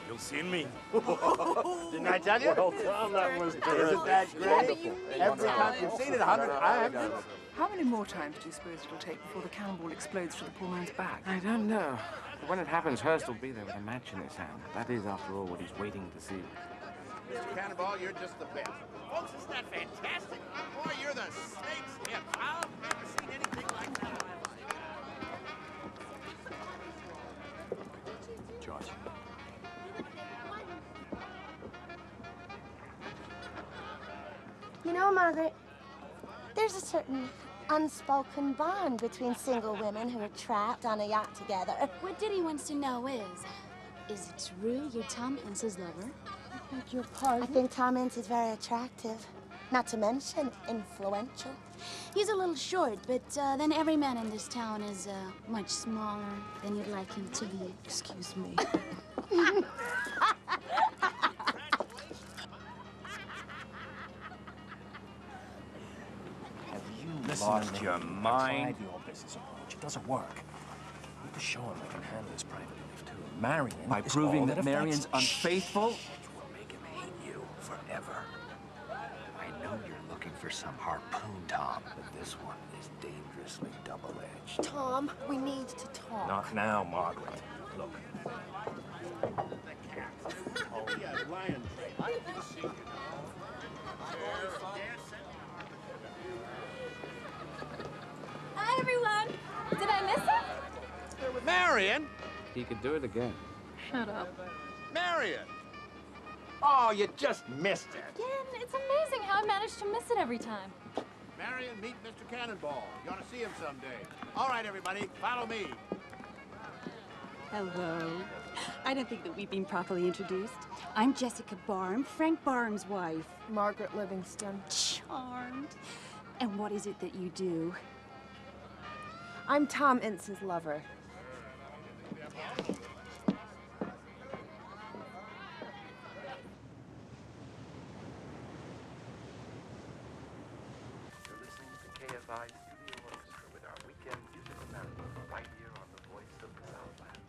You'll see me. Didn't I tell you? Well done, that was Isn't that great? Every time you've seen it 100 times. How many more times do you suppose it'll take before the cannonball explodes through the poor man's back? I don't know. But when it happens, Hearst will be there with a match in his hand. That is, after all, what he's waiting to see. Mr. Cannonball, you're just the best. Folks, isn't that fantastic? Boy, you're the snake's hip. I've never seen anything like that in my life. George. You know, Margaret, there's a certain unspoken bond between single women who are trapped on a yacht together. What Diddy wants to know is it true you're Tom Ince's lover? I beg your pardon? I think Tom Ince is very attractive, not to mention influential. He's a little short, but then every man in this town is much smaller than you'd like him to be. Excuse me. Lost your mind? Your business approach. It doesn't work. You need to show him I can handle his private life too. Marion. By is proving all that Marion's affects- unfaithful? Will make him hate you forever. I know you're looking for some harpoon, Tom, but this one is dangerously double-edged. Tom, we need to talk. Not now, Margaret. Look. lion train. I didn't see you. Hi, everyone. Did I miss it? Marion! He could do it again. Shut up. Marion! Oh, you just missed it. Again, it's amazing how I manage to miss it every time. Marion, meet Mr. Cannonball. You ought to see him someday. All right, everybody, follow me. Hello. I don't think that we've been properly introduced. I'm Jessica Barham, Frank Barham's wife. Margaret Livingston. Charmed. And what is it that you do? I'm Tom Ince's lover. You're listening to KFI Studio Orchestra with our weekend musical marathon right here on the Voice of the Southland.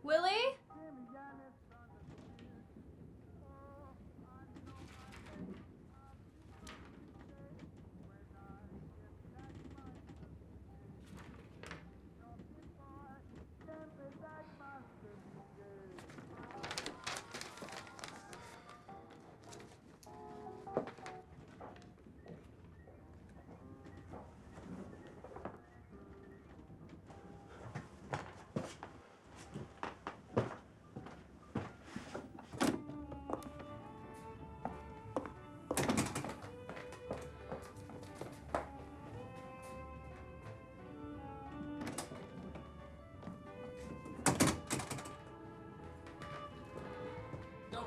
Willie?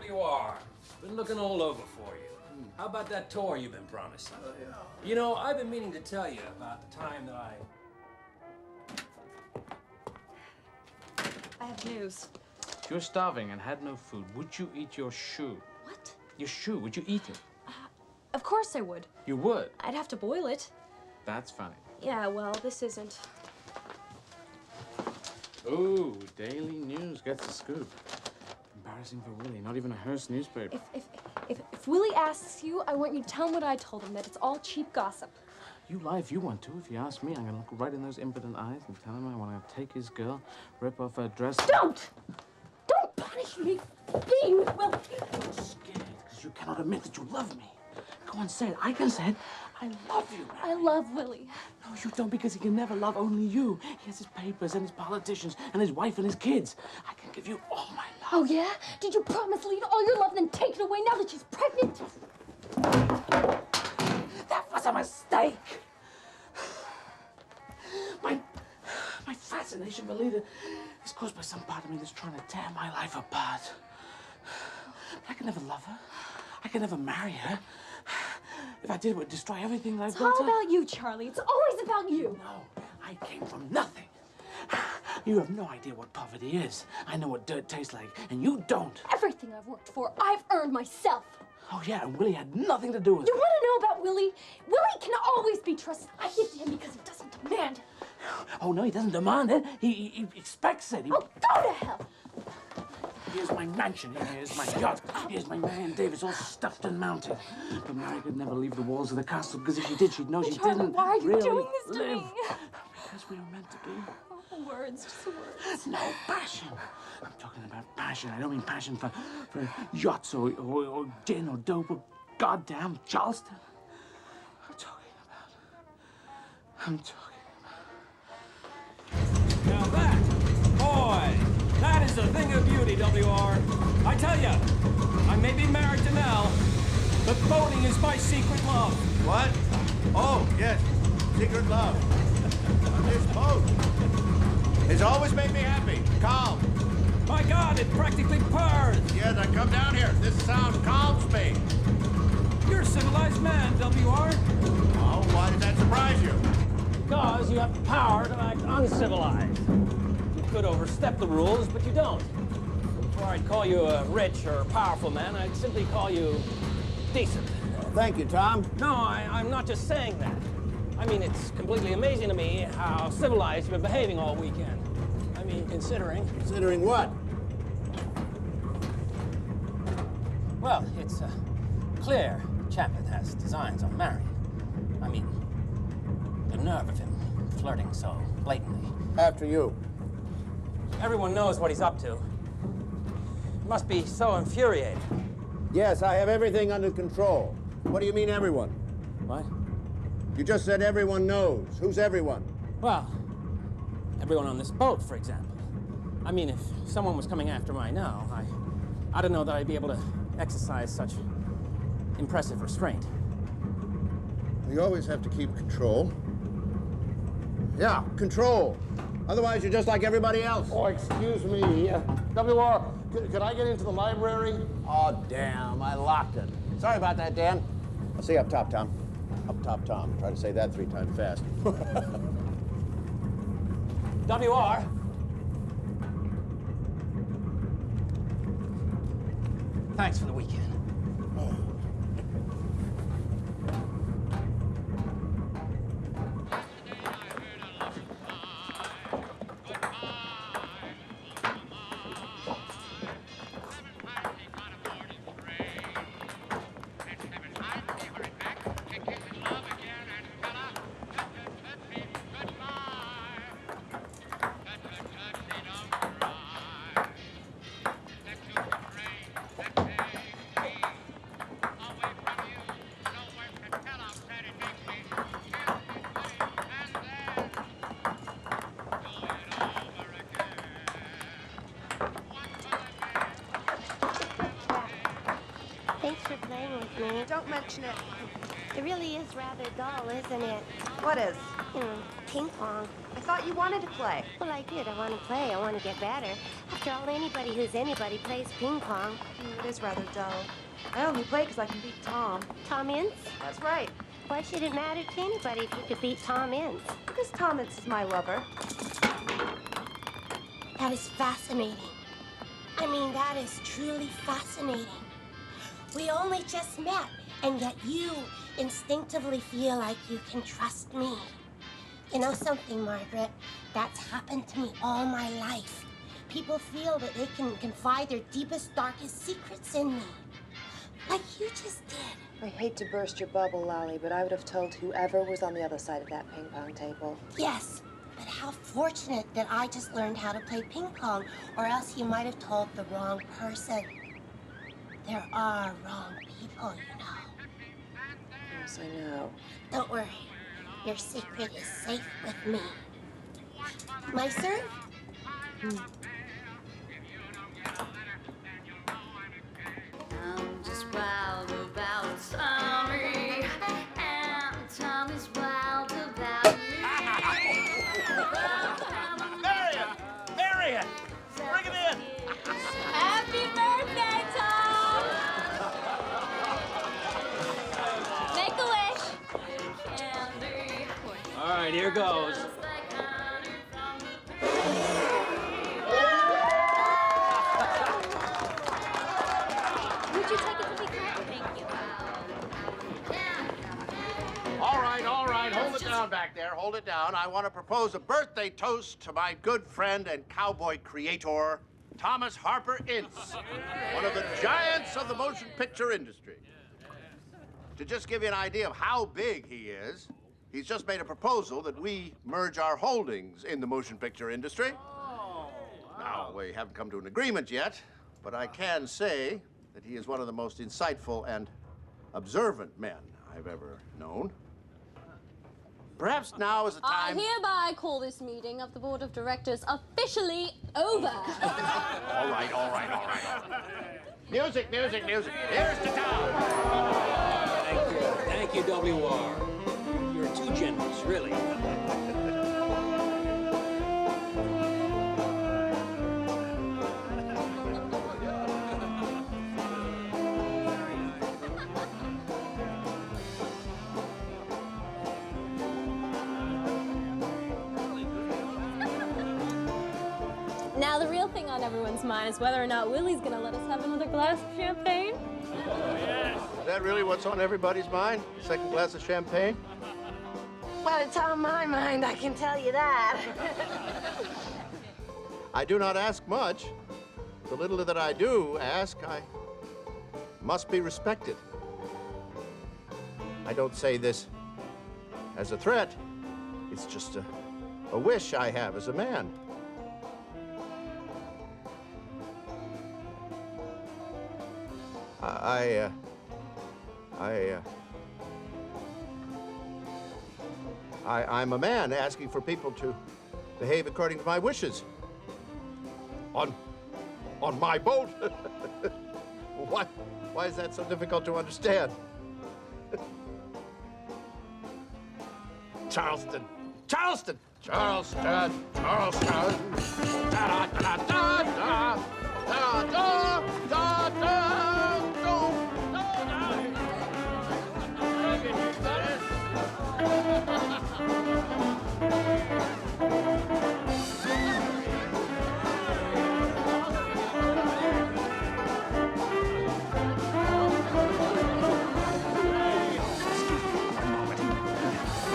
You are. Been looking all over for you. How about that tour you've been promising? You know, I've been meaning to tell you about the time that I have news. If you're starving and had no food, would you eat your shoe? What? Your shoe, would you eat it? Of course I would. You would? I'd have to boil it. That's funny. Yeah, well, this isn't. Ooh, Daily News gets the scoop. Embarrassing for Willie, not even a Hearst newspaper. If Willie asks you, I want you to tell him what I told him, that it's all cheap gossip. You lie if you want to. If you ask me, I'm gonna look right in those impotent eyes and tell him I want to take his girl, rip off her dress. Don't! Don't punish me for being with Willie! I'm scared because you cannot admit that you love me. Go on, say it. I can say it. I love you, man. I love Willie. No, you don't, because he can never love only you. He has his papers and his politicians and his wife and his kids. I can give you all my love. Oh, yeah? Did you promise to leave all your love and then take it away now that she's pregnant? That was a mistake. My fascination for Lita is caused by some part of me that's trying to tear my life apart. But I can never love her. I can never marry her. If I did, it would destroy everything that I've It's built all up. about you, Charlie. It's always about you. No, I came from nothing. You have no idea what poverty is. I know what dirt tastes like, and you don't. Everything I've worked for, I've earned myself. Oh, yeah, and Willie had nothing to do with You it. want to know about Willie? Willie can always be trusted. I give to him because he doesn't demand it. Oh, no, he doesn't demand it. He expects it. Oh, go to hell. Here's my mansion. Here's my yacht. Here's my Marion Davis, all stuffed and mounted. But Mary could never leave the walls of the castle, because if she did, she'd know she Charlie, didn't why are you really doing this to live. me? Because we were meant to be. Oh, words, just words. No passion. I'm talking about passion. I don't mean passion for yachts or gin or dope or goddamn Charleston. I'm talking about It's a thing of beauty, WR. I tell you, I may be married to Nell, but boating is my secret love. What? Oh, yes. Secret love. On this boat. It's always made me happy. Calm. My God, it practically purrs. Yes, I come down here. This sound calms me. You're a civilized man, WR. Oh, why did that surprise you? Because you have the power to act uncivilized. You could overstep the rules, but you don't. Before I'd call you a rich or powerful man, I'd simply call you decent. Thank you, Tom. No, I'm not just saying that. I mean, it's completely amazing to me how civilized you've been behaving all weekend. I mean, considering... Considering what? Well, it's clear Chaplin has designs on Marion. I mean, the nerve of him flirting so blatantly. After you. Everyone knows what he's up to. It must be so infuriating. Yes, I have everything under control. What do you mean, everyone? What? You just said everyone knows. Who's everyone? Well, everyone on this boat, for example. I mean, if someone was coming after my now, I don't know that I'd be able to exercise such impressive restraint. You always have to keep control. Yeah, control. Otherwise, you're just like everybody else. Oh, excuse me. WR, could I get into the library? Oh, damn, I locked it. Sorry about that, Dan. I'll see you up top, Tom. Up top, Tom. Try to say that 3 times fast. WR. Thanks for the weekend. Thanks for playing with me. Don't mention it. It really is rather dull, isn't it? What is? Ping pong. I thought you wanted to play. Well, I did. I want to play. I want to get better. After all, anybody who's anybody plays ping pong. It is rather dull. I only play because I can beat Tom. Tom Ince? That's right. Why should it matter to anybody if you could beat Tom Ince? Because Tom Ince is my lover. That is fascinating. I mean, that is truly fascinating. We only just met, and yet you instinctively feel like you can trust me. You know something, Margaret? That's happened to me all my life. People feel that they can confide their deepest, darkest secrets in me. Like you just did. I hate to burst your bubble, Lolly, but I would have told whoever was on the other side of that ping pong table. Yes, but how fortunate that I just learned how to play ping pong, or else you might have told the wrong person. There are wrong people, you know. Yes, I know. Don't worry. Your secret is safe with me. My serve? I'm just wild about Tommy, and Tommy's wild about me. Marion! Marion! Bring him in! Happy birthday, Tom! Make a wish. All right, here goes. Would you take it to be correct? Thank you. All right, hold it down back there, hold it down. I want to propose a birthday toast to my good friend and cowboy creator, Thomas Harper Ince, one of the giants of the motion picture industry. To just give you an idea of how big he is, he's just made a proposal that we merge our holdings in the motion picture industry. Now, we haven't come to an agreement yet, but I can say that he is one of the most insightful and observant men I've ever known. Perhaps now is the I time. hereby call this meeting of the Board of Directors officially over. All right, all right, all right. Music, music, music. Here's the town. Thank you, WR. You're too generous, really. Now the real thing on everyone's mind is whether or not Willie's gonna let us have another glass of champagne. Is that really what's on everybody's mind? Second glass of champagne? Well, it's on my mind, I can tell you that. I do not ask much. The little that I do ask, I must be respected. I don't say this as a threat. It's just a wish I have as a man. I'm a man asking for people to behave according to my wishes. On my boat? Why is that so difficult to understand? Charleston! Charleston! Charleston! Charleston! Da da da da da da da da da.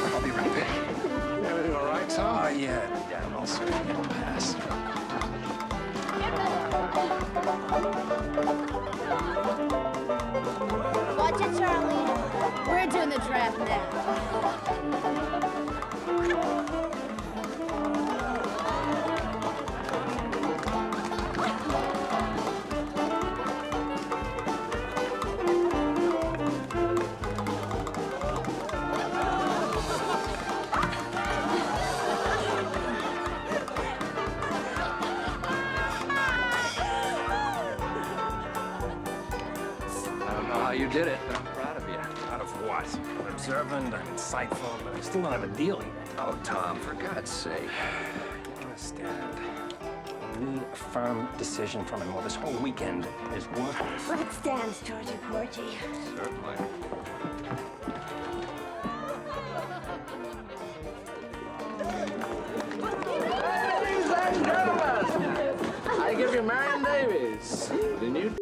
I'll be right back. Everything all right, Tom? Oh, yeah. Yeah, I'll sort of it'll pass. Watch it, Charlie. We're doing the draft now. I don't know how you did it, but I'm proud of you. Out of what? I'm observant, I'm insightful, but I still don't have a deal yet. Oh, Tom, for God's sake. You understand? I need a firm decision from him, or this whole weekend is worthless. Let's dance, Georgie Porgy. Certainly. Ladies and gentlemen, I give you Marion Davies, the new.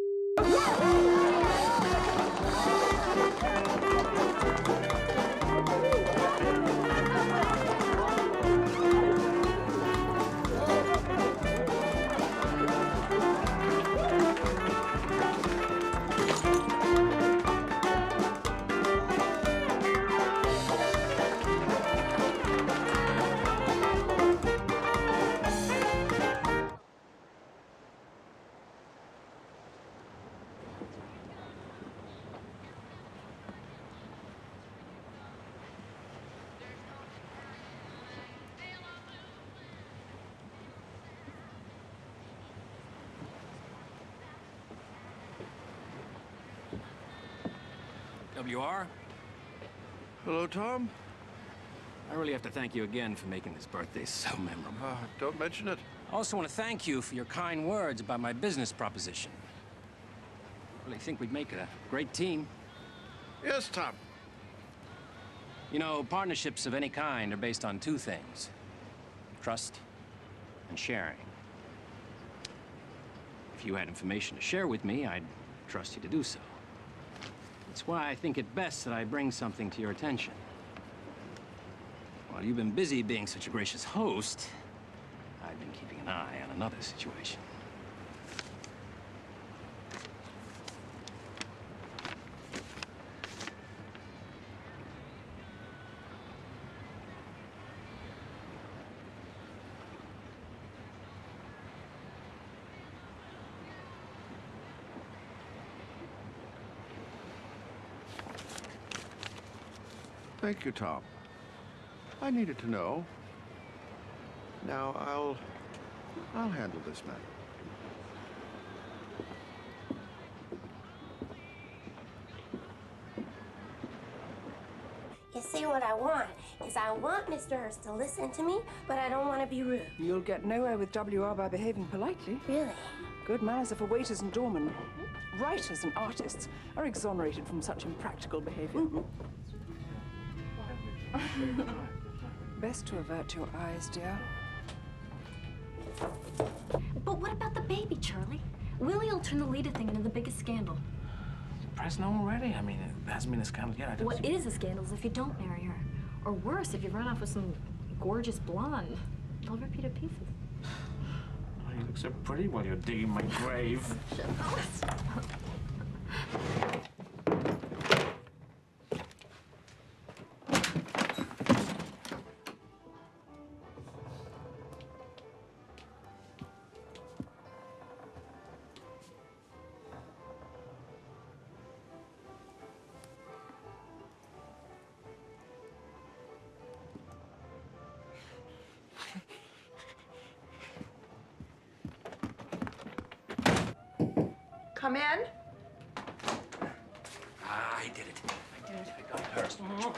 WR? Hello, Tom. I really have to thank you again for making this birthday so memorable. Don't mention it. I also want to thank you for your kind words about my business proposition. I really think we'd make a great team. Yes, Tom. You know, partnerships of any kind are based on two things: trust and sharing. If you had information to share with me, I'd trust you to do so. That's why I think it best that I bring something to your attention. While you've been busy being such a gracious host, I've been keeping an eye on another situation. Thank you, Tom. I needed to know. Now, I'll handle this matter. You see, what I want is I want Mr. Hearst to listen to me, but I don't want to be rude. You'll get nowhere with WR by behaving politely. Really? Good manners are for waiters and doormen. Writers and artists are exonerated from such impractical behavior. Best to avert your eyes, dear. But what about the baby, Charlie? Willie will turn the Lita thing into the biggest scandal. Press know already? I mean, it hasn't been a scandal yet. What is a scandal is if you don't marry her. Or worse, if you run off with some gorgeous blonde. They'll rip you to pieces. Oh, you look so pretty while you're digging my grave. Come in. I did it. I did it. I got Hearst. You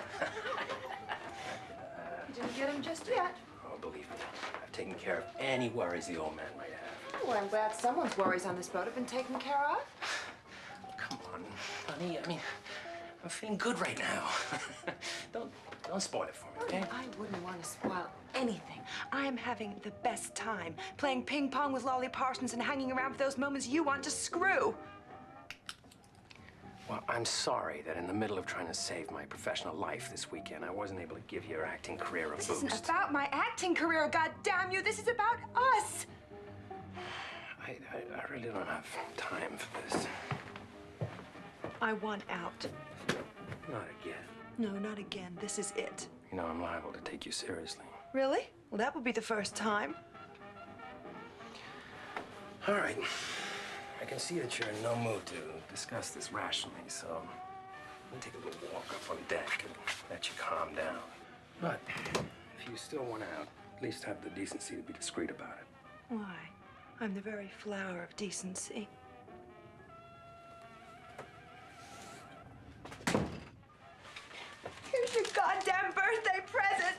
didn't get him just yet. Oh, believe me, I've taken care of any worries the old man might have. Well, I'm glad someone's worries on this boat have been taken care of. Come on, honey. I mean, I'm feeling good right now. Don't spoil it for me, okay? I wouldn't want to spoil anything. I'm having the best time playing ping pong with Lolly Parsons and hanging around for those moments you want to screw. Well, I'm sorry that in the middle of trying to save my professional life this weekend, I wasn't able to give your acting career a This boost. isn't about my acting career, goddamn you. This is about us. I really don't have time for this. I want out. Not again. No, not again. This is it. You know, I'm liable to take you seriously. Really? Well, that would be the first time. All right. I can see that you're in no mood to discuss this rationally, so let me take a little walk up on deck and let you calm down. But if you still want out, at least have the decency to be discreet about it. Why? I'm the very flower of decency. Here's your goddamn birthday present.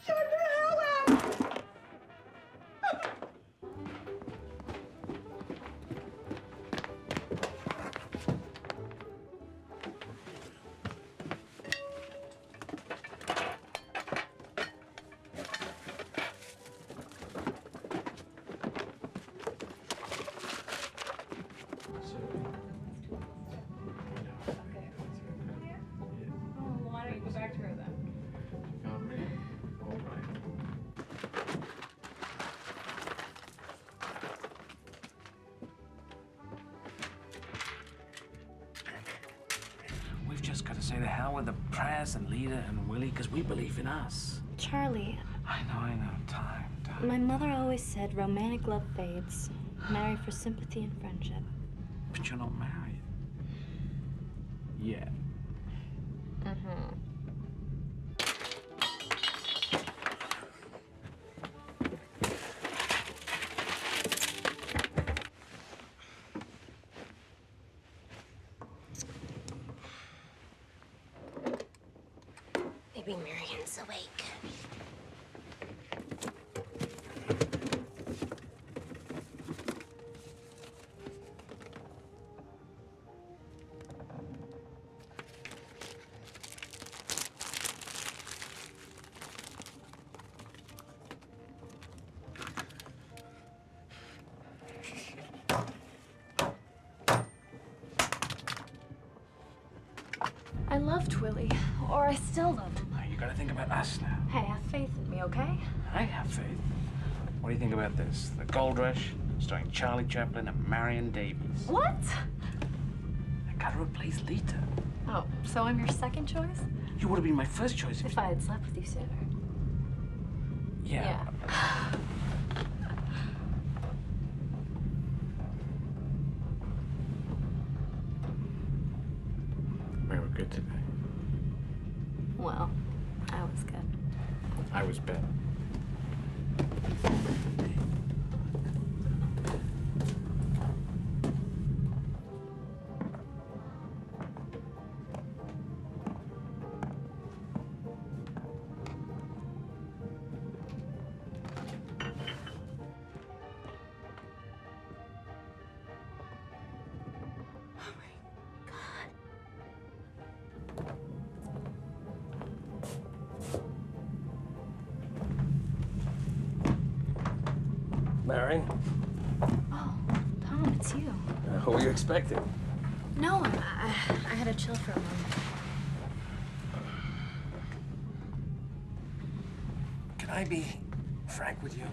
Shut the hell up! Why don't you go back to her then? We've just got to say the hell with the press and Lita and Willie, because we believe in us. Charlie, I know. Time. my mother always said romantic love fades. Marry for sympathy and friendship. But you're not married. Yet. Mm-hmm. Maybe Marion's awake. I loved Willie, or I still love him. You gotta think about us now. Hey, have faith in me, okay? I have faith. What do you think about this? The Gold Rush, starring Charlie Chaplin and Marion Davies. What? I gotta replace Lita. Oh, so I'm your second choice? You would have been my first choice If I had slept with you sooner. Yeah. We were good today. Well, I was good. I was better. Marion? Oh, Tom, it's you. Who were you expecting? No, I had a chill for a moment. Can I be frank with you?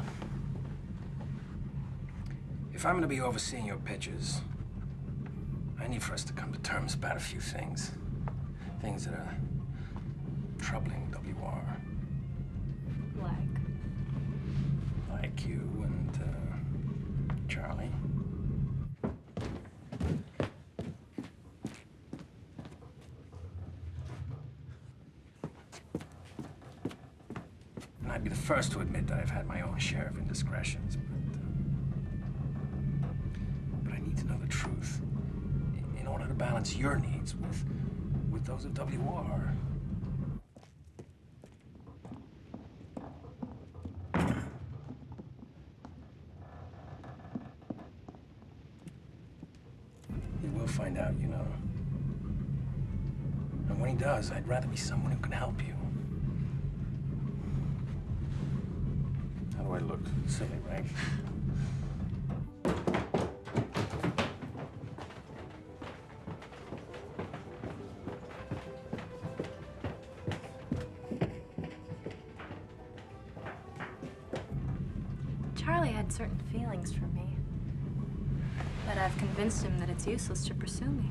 If I'm going to be overseeing your pictures, I need for us to come to terms about a few things. Things that are troubling WR. Like you and Charlie. And I'd be the first to admit that I've had my own share of indiscretions, but I need to know the truth in order to balance your needs with those of WR. He will find out, you know. And when he does, I'd rather be someone who can help you. How do I look? Silly, right? Charlie had certain feelings for me. But I've convinced him that it's useless to pursue me.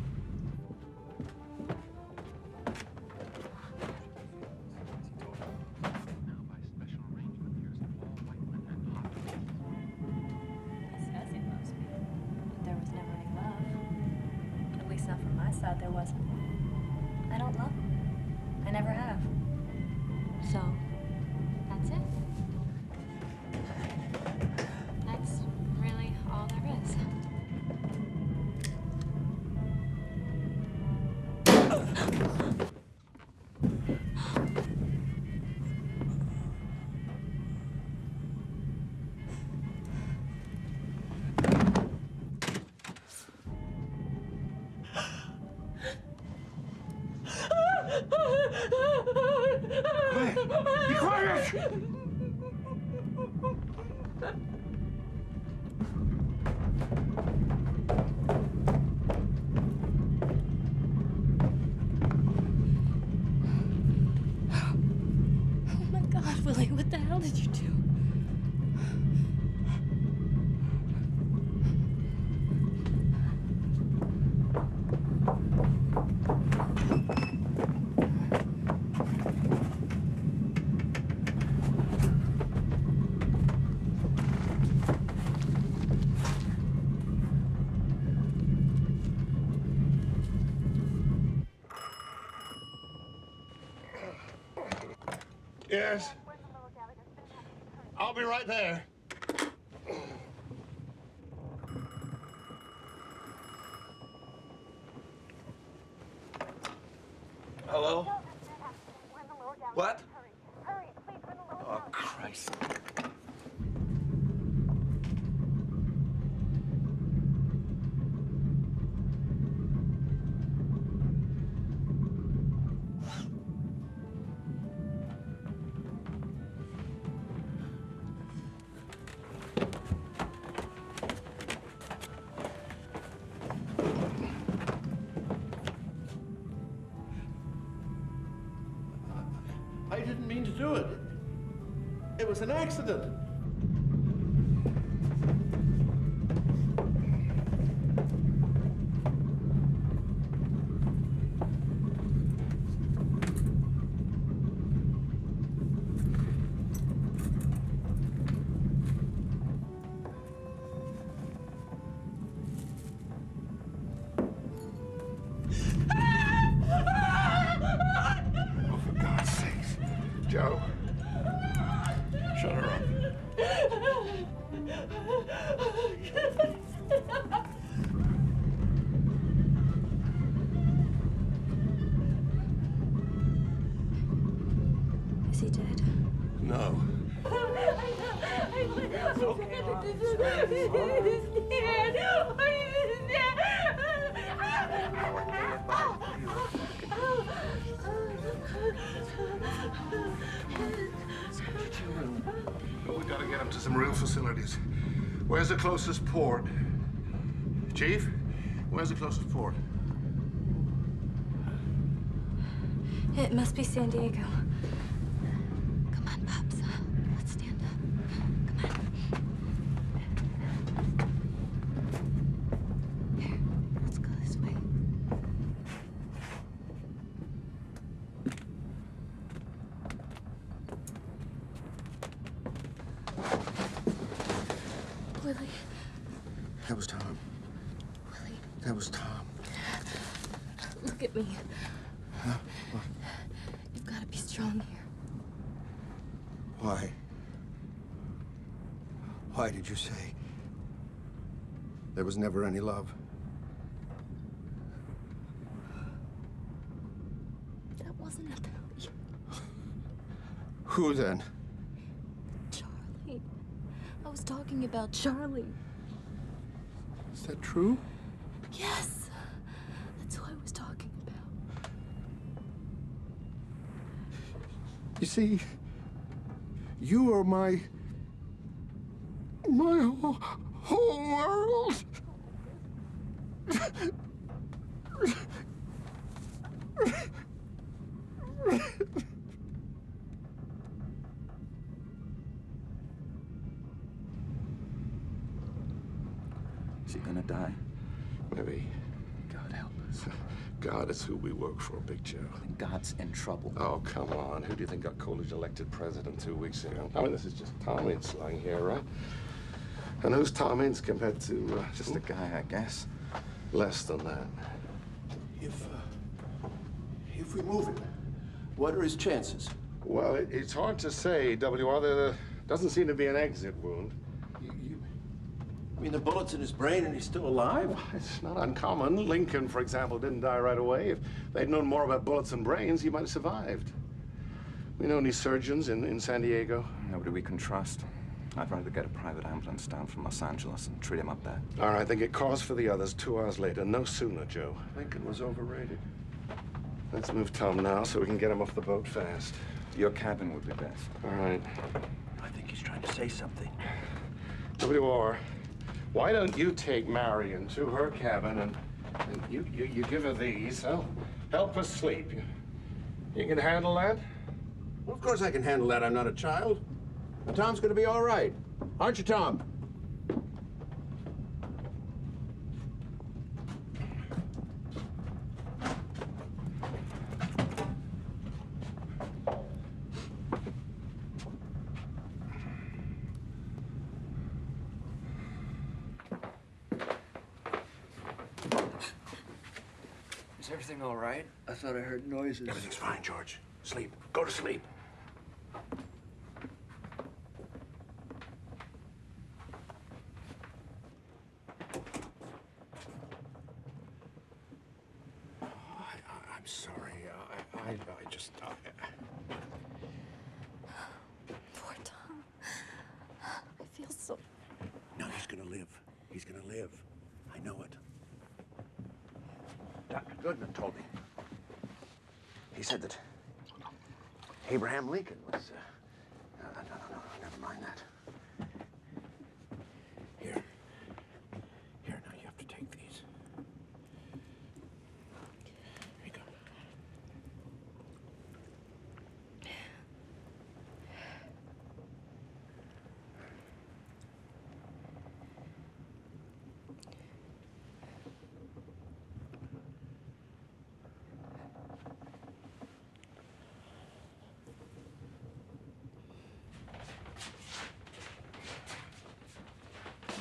He says he loves me, but there was never any love. At least not from my side, there wasn't. I don't love him. I never have. So, that's it. That's really all there is. Be quiet! Oh my God, Willie, what the hell did you do? Yes. I'll be right there. Hello? What? Oh, Christ. I didn't mean to do it. It was an accident. scared. We gotta get him to some real facilities. Where's the closest port? Chief, where's the closest port? It must be San Diego. Come on, Pops. Let's stand up. Come on. Here, let's go this way. Willie. That was Tom. Willie. That was Tom. Look at me. Huh? What? You've got to be strong here. Why? Why did you say there was never any love? That wasn't about you. Who then? Charlie. I was talking about Charlie. Is that true? Yes. That's who I was talking about. You see, you are my whole world. Is he gonna die? Maybe. God help us. God is who we work for, Big Joe. Then God's in trouble. Oh, come on. Who do you think got Coolidge elected president 2 weeks ago? I mean, this is just Tom Ince slang here, right? And who's Tom Ince compared to Just a guy, I guess. less than that? If we move him, what are his chances? Well, it's hard to say, WR. There doesn't seem to be an exit wound. I mean, the bullet's in his brain and he's still alive? It's not uncommon. Lincoln, for example, didn't die right away. If they'd known more about bullets and brains, he might have survived. We know any surgeons in San Diego? Nobody we can trust. I'd rather get a private ambulance down from Los Angeles and treat him up there. All right, then get cars for the others 2 hours later. No sooner, Joe. Lincoln was overrated. Let's move Tom now so we can get him off the boat fast. Your cabin would be best. All right. I think he's trying to say something. WR, why don't you take Marion to her cabin and you give her these. Help her sleep. You can handle that? Well, of course I can handle that. I'm not a child. And Tom's gonna be all right. Aren't you, Tom? Is everything all right? I thought I heard noises. Everything's fine, George. Sleep. Go to sleep. I'm sorry. I just... Poor Tom. I feel so... No, he's gonna live. He's gonna live. I know it. Dr. Goodman told me. He said that Abraham Lincoln was... No, never mind that. Here, now you have to take these. Here you go.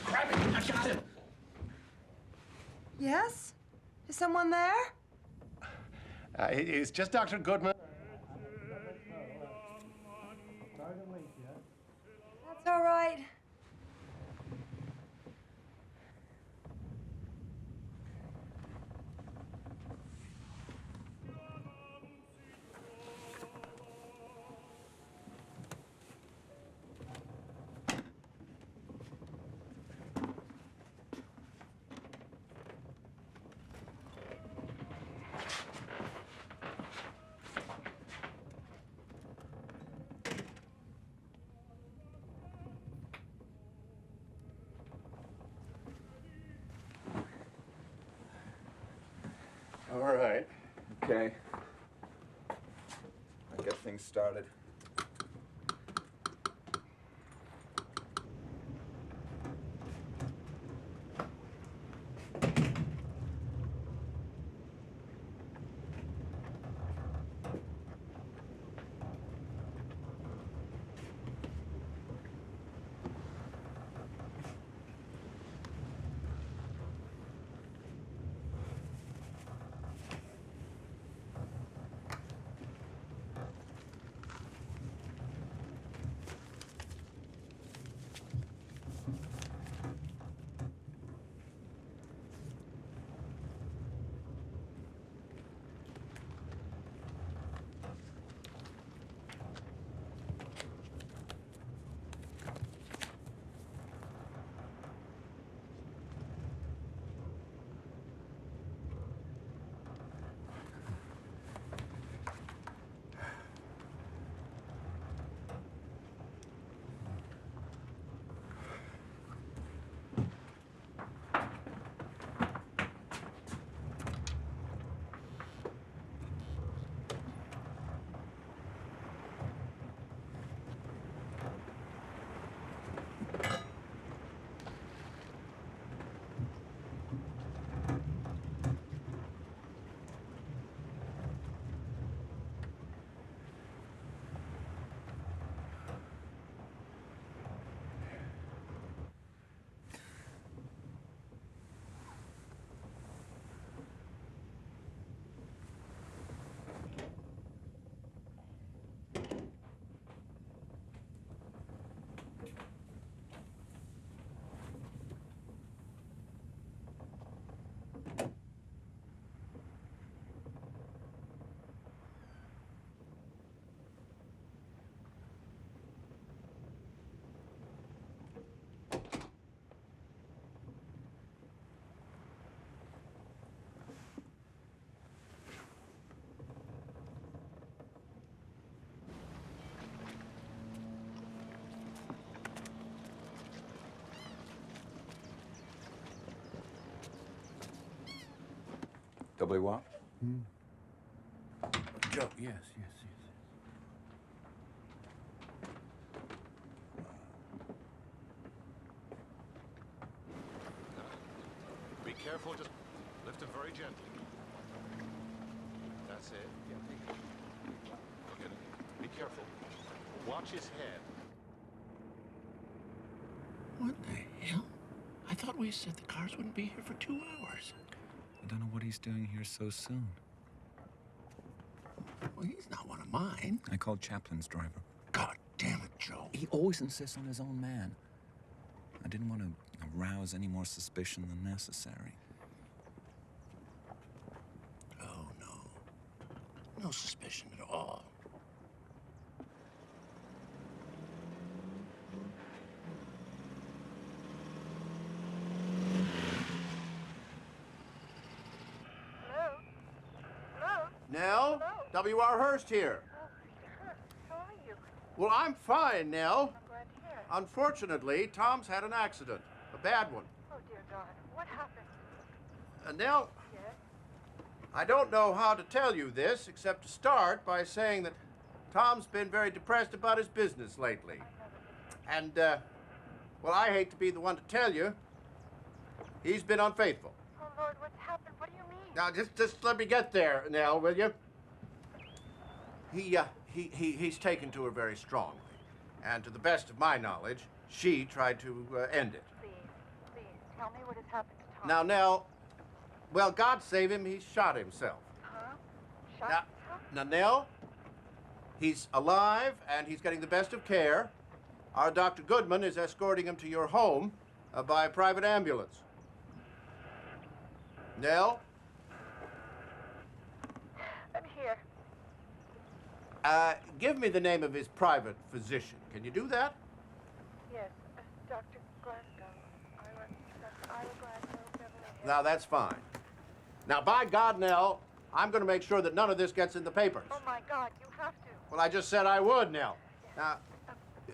Grab it! I got him! Yes? Is someone there? It's just Dr. Goodman. That's all right. All right. Okay. I'll get things started. W.R.? Joe, yes. Be careful, just lift him very gently. That's it. Yeah. Look at him. Be careful. Watch his head. What the hell? I thought we said the cars wouldn't be here for 2 hours. I don't know what he's doing here so soon. Well, he's not one of mine. I called Chaplin's driver. God damn it, Joe. He always insists on his own man. I didn't want to arouse any more suspicion than necessary. Oh, no. No suspicion at all. Nell? Hello? W.R. Hurst here. How are you? Well, I'm fine, Nell. I'm glad to hear it. Unfortunately, Tom's had an accident. A bad one. Oh, dear God. What happened? Nell, Yes? I don't know how to tell you this except to start by saying that Tom's been very depressed about his business lately. And, well, I hate to be the one to tell you. He's been unfaithful. Oh, Lord, what's happened? What do you mean? Now, just let me get there, Nell, will you? He's taken to her very strongly. And to the best of my knowledge, she tried to end it. Please, tell me what has happened to Tom. Now, Nell, well, God save him, he shot himself. Huh? Shot Now, himself? now, Nell, he's alive and he's getting the best of care. Our Dr. Goodman is escorting him to your home by private ambulance. Nell? I'm here. Give me the name of his private physician. Can you do that? Yes, Dr. Glasgow. Ira Glasgow, Beverly Hills. Now, that's fine. Now, by God, Nell, I'm going to make sure that none of this gets in the papers. Oh, my God, you have to. Well, I just said I would, Nell.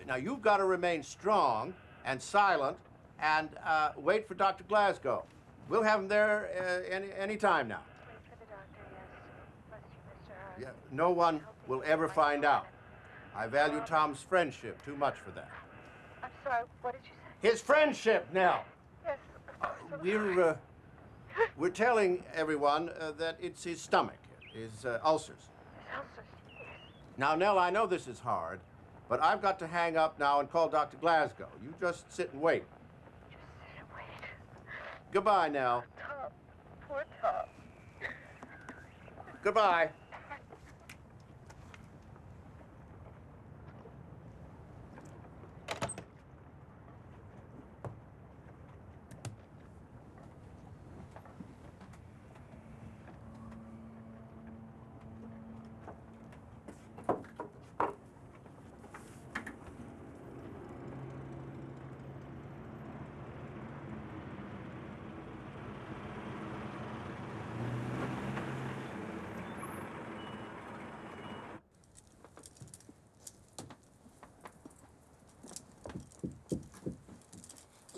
Now you've got to remain strong and silent and wait for Dr. Glasgow. We'll have him there any time now. Wait for the doctor. Yeah, no one will ever find out. I value Tom's friendship too much for that. I'm sorry, what did you say? His friendship, Nell. Yes. We're telling everyone that it's his stomach, his ulcers. His ulcers, yes. Now, Nell, I know this is hard, but I've got to hang up now and call Dr. Glasgow. You just sit and wait. Just sit and wait. Goodbye, Nell. Tom, poor Tom. Goodbye.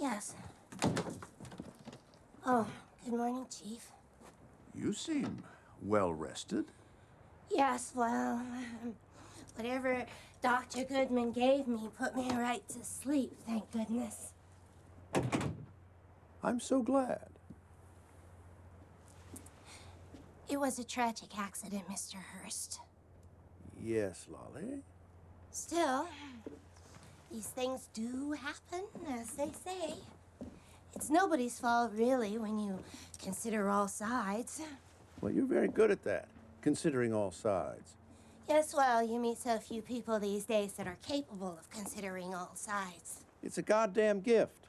Yes. Oh, good morning, Chief. You seem well rested. Yes, well, whatever Dr. Goodman gave me put me right to sleep, thank goodness. I'm so glad. It was a tragic accident, Mr. Hurst. Yes, Lolly. Still, these things do happen, as they say. It's nobody's fault, really, when you consider all sides. Well, you're very good at that, considering all sides. Yes, well, you meet so few people these days that are capable of considering all sides. It's a goddamn gift.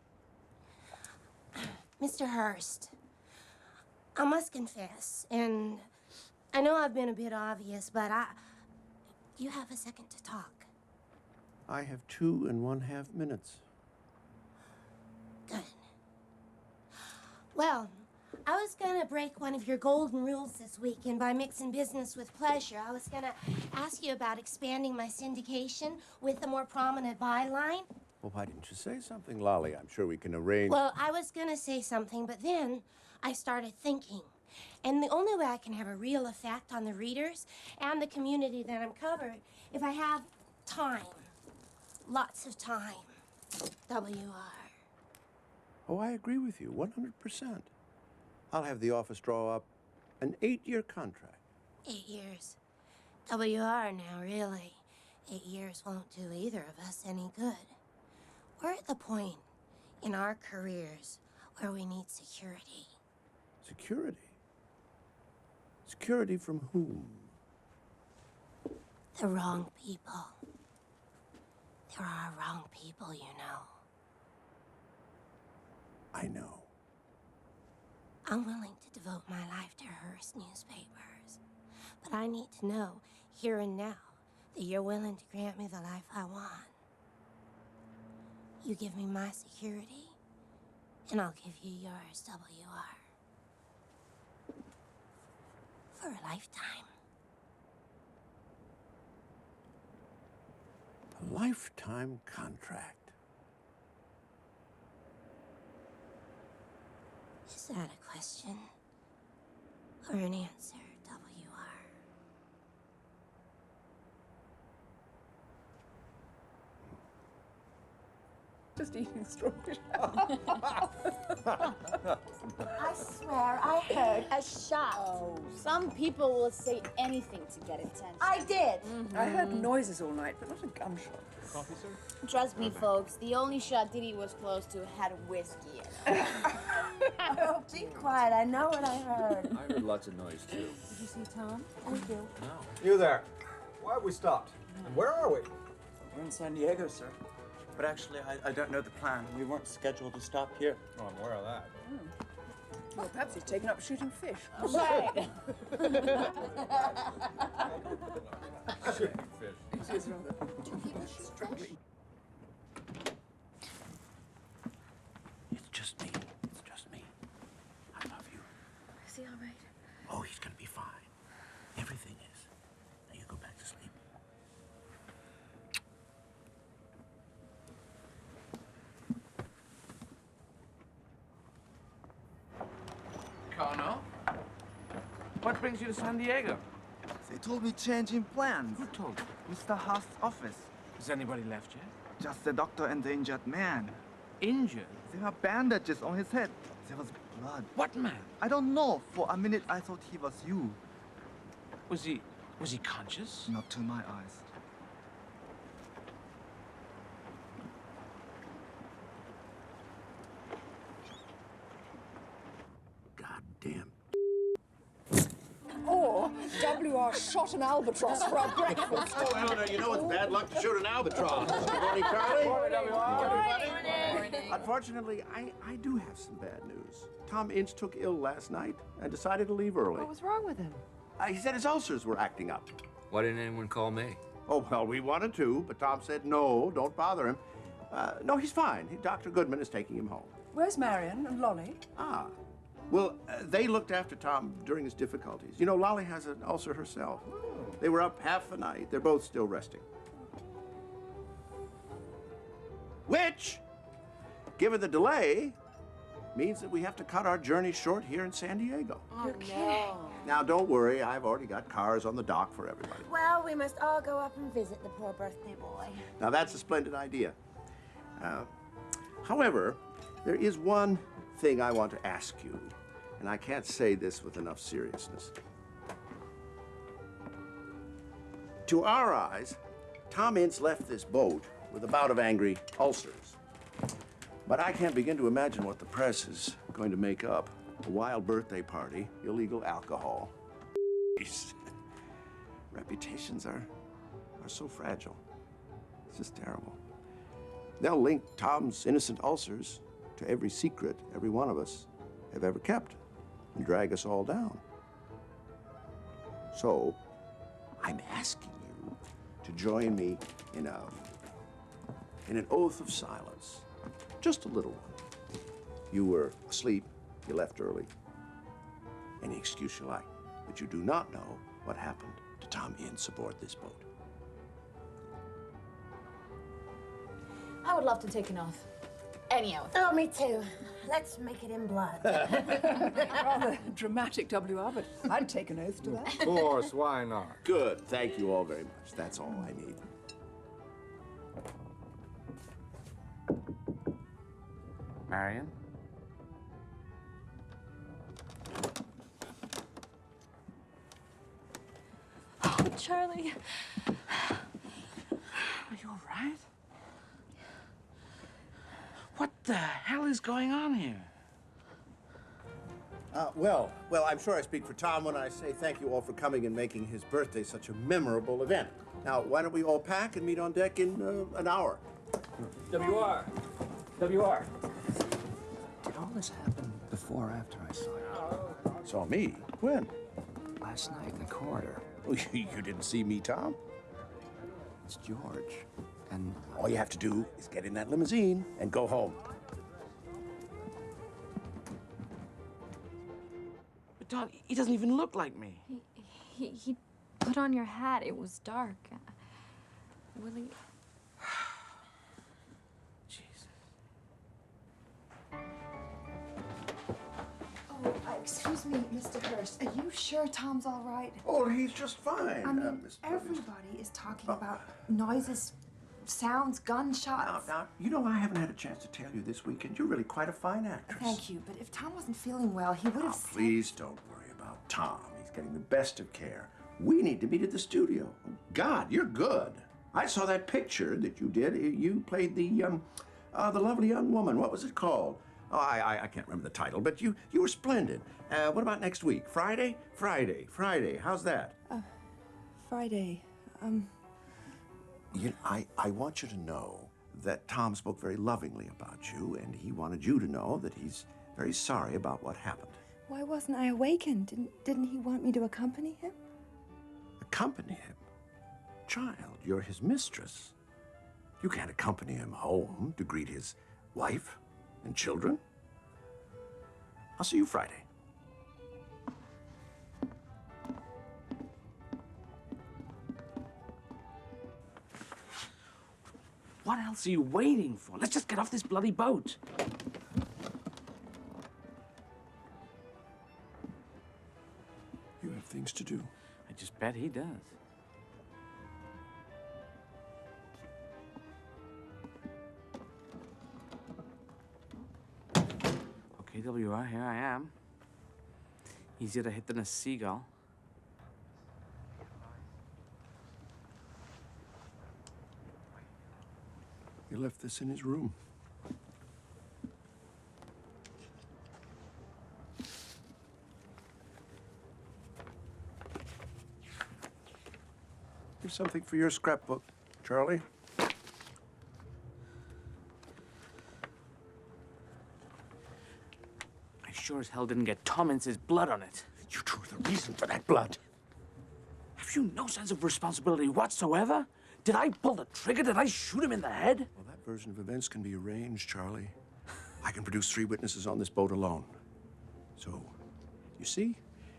Mr. Hurst, I must confess, and I know I've been a bit obvious, but you have a second to talk. I have 2½ minutes. Good. Well, I was gonna break one of your golden rules this weekend by mixing business with pleasure. I was gonna ask you about expanding my syndication with a more prominent byline. Well, why didn't you say something, Lolly? I'm sure we can arrange. Well, I was gonna say something, but then I started thinking. And the only way I can have a real effect on the readers and the community that I'm covering, if I have time. Lots of time. W.R. Oh, I agree with you, 100%. I'll have the office draw up an 8-year contract. 8 years. W.R. now, really. 8 years won't do either of us any good. We're at the point in our careers where we need security. Security? Security from whom? The wrong people. There are wrong people, you know. I know. I'm willing to devote my life to Hearst newspapers. But I need to know, here and now, that you're willing to grant me the life I want. You give me my security, and I'll give you yours, W.R. For a lifetime. A lifetime contract. Is that a question? Or an answer, W.R.? Just eating strawberries. I swear, I heard a shot. Oh, some people will say anything to get attention. I did. I heard noises all night, but not a gunshot. Coffee, sir? Trust me, folks, the only shot Didi was close to had whiskey in it. Oh, be quiet. I know what I heard. I heard lots of noise, too. Did you see Tom? I do. No. You there. Why have we stopped? And where are we? We're in San Diego, sir. But actually, I don't know the plan. We weren't scheduled to stop here. Oh, I'm aware of that. Well, perhaps he's taken up shooting fish. Right. Shooting fish. It is rather strange. It's just me. It's just me. I love you. Is he all right? Oh, he's gonna be fine. Everything is. Now you go back to sleep. Connor? What brings you to San Diego? The told me changing plans. Who told you? Mr. Haast's office. Has anybody left yet? Just the doctor and the injured man. Injured? There are bandages on his head. There was blood. What man? I don't know. For a minute, I thought he was you. Was he conscious? Not to my eyes. Goddamn. Or WR shot an albatross for our breakfast. Oh, Eleanor, you know it's bad luck to shoot an albatross. Good morning, Charlie. Unfortunately, I do have some bad news. Tom Ince took ill last night and decided to leave early. What was wrong with him? He said his ulcers were acting up. Why didn't anyone call me? Oh, well, we wanted to, but Tom said no, don't bother him. No, he's fine. Dr. Goodman is taking him home. Where's Marion and Lolly? Ah. Well, they looked after Tom during his difficulties. You know, Lolly has an ulcer herself. They were up half the night. They're both still resting. Which, given the delay, means that we have to cut our journey short here in San Diego. Oh, no. Now, don't worry. I've already got cars on the dock for everybody. Well, we must all go up and visit the poor birthday boy. Now, that's a splendid idea. However, there is one thing I want to ask you, and I can't say this with enough seriousness. To our eyes, Tom Ince left this boat with a bout of angry ulcers. But I can't begin to imagine what the press is going to make up. A wild birthday party, illegal alcohol. Reputations are so fragile. It's just terrible. They'll link Tom's innocent ulcers to every secret every one of us have ever kept and drag us all down. So, I'm asking you to join me in an oath of silence. Just a little one. You were asleep, you left early. Any excuse you like, but you do not know what happened to Tom Ince aboard this boat. I would love to take an oath. Any oath. Oh, me too. Let's make it in blood. Rather dramatic, WR, but I'd take an oath to that. Of course, why not? Good. Thank you all very much. That's all I need. Marion? Oh, Charlie. Are you all right? What the hell is going on here? Well, I'm sure I speak for Tom when I say thank you all for coming and making his birthday such a memorable event. Now, why don't we all pack and meet on deck in an hour? WR. WR. Did all this happen before or after I saw you? Saw me? When? Last night in the corridor. Oh, you didn't see me, Tom? It's George. And all you have to do is get in that limousine and go home. But Don, he doesn't even look like me. He put on your hat. It was dark. Willie. Jesus. Oh, excuse me, Mr. Hurst. Are you sure Tom's all right? Oh, he's just fine. I mean, everybody is talking about noises, sounds, gunshots. Now, you know, I haven't had a chance to tell you this weekend. You're really quite a fine actress. Thank you, but if Tom wasn't feeling well, he would have said... Please don't worry about Tom. He's getting the best of care. We need to meet at the studio. God, you're good. I saw that picture that you did. You played the lovely young woman. What was it called? Oh, I can't remember the title, but you were splendid. What about next week? Friday? Friday. How's that? Friday. I want you to know that Tom spoke very lovingly about you, and he wanted you to know that he's very sorry about what happened. Why wasn't I awakened? Didn't he want me to accompany him? Accompany him? Child, you're his mistress. You can't accompany him home to greet his wife and children. I'll see you Friday. What else are you waiting for? Let's just get off this bloody boat. You have things to do. I just bet he does. Okay, WR, here I am. Easier to hit than a seagull. You left this in his room. Here's something for your scrapbook, Charlie. I sure as hell didn't get Tom Ince's blood on it. You drew the reason for that blood. Have you no sense of responsibility whatsoever? Did I pull the trigger? Did I shoot him in the head? Well, that version of events can be arranged, Charlie. I can produce 3 witnesses on this boat alone. So, you see,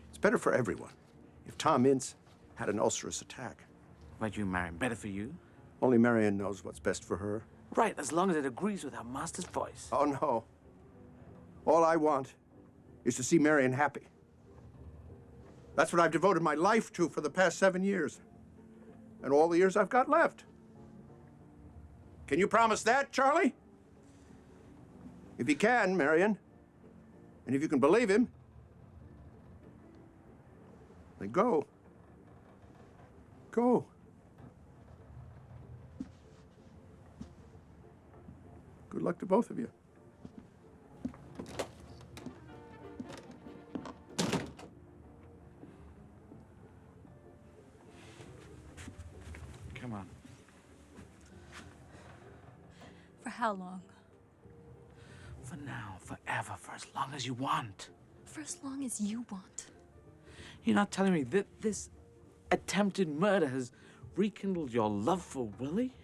it's better for everyone if Tom Ince had an ulcerous attack. Why'd you marry him? Better for you? Only Marion knows what's best for her. Right, as long as it agrees with our master's voice. Oh, no. All I want is to see Marion happy. That's what I've devoted my life to for the past 7 years. And all the years I've got left. Can you promise that, Charlie? If you can, Marion, and if you can believe him, then go. Go. Good luck to both of you. Come on. For how long? For now, forever, for as long as you want. For as long as you want. You're not telling me that this attempted murder has rekindled your love for Willie?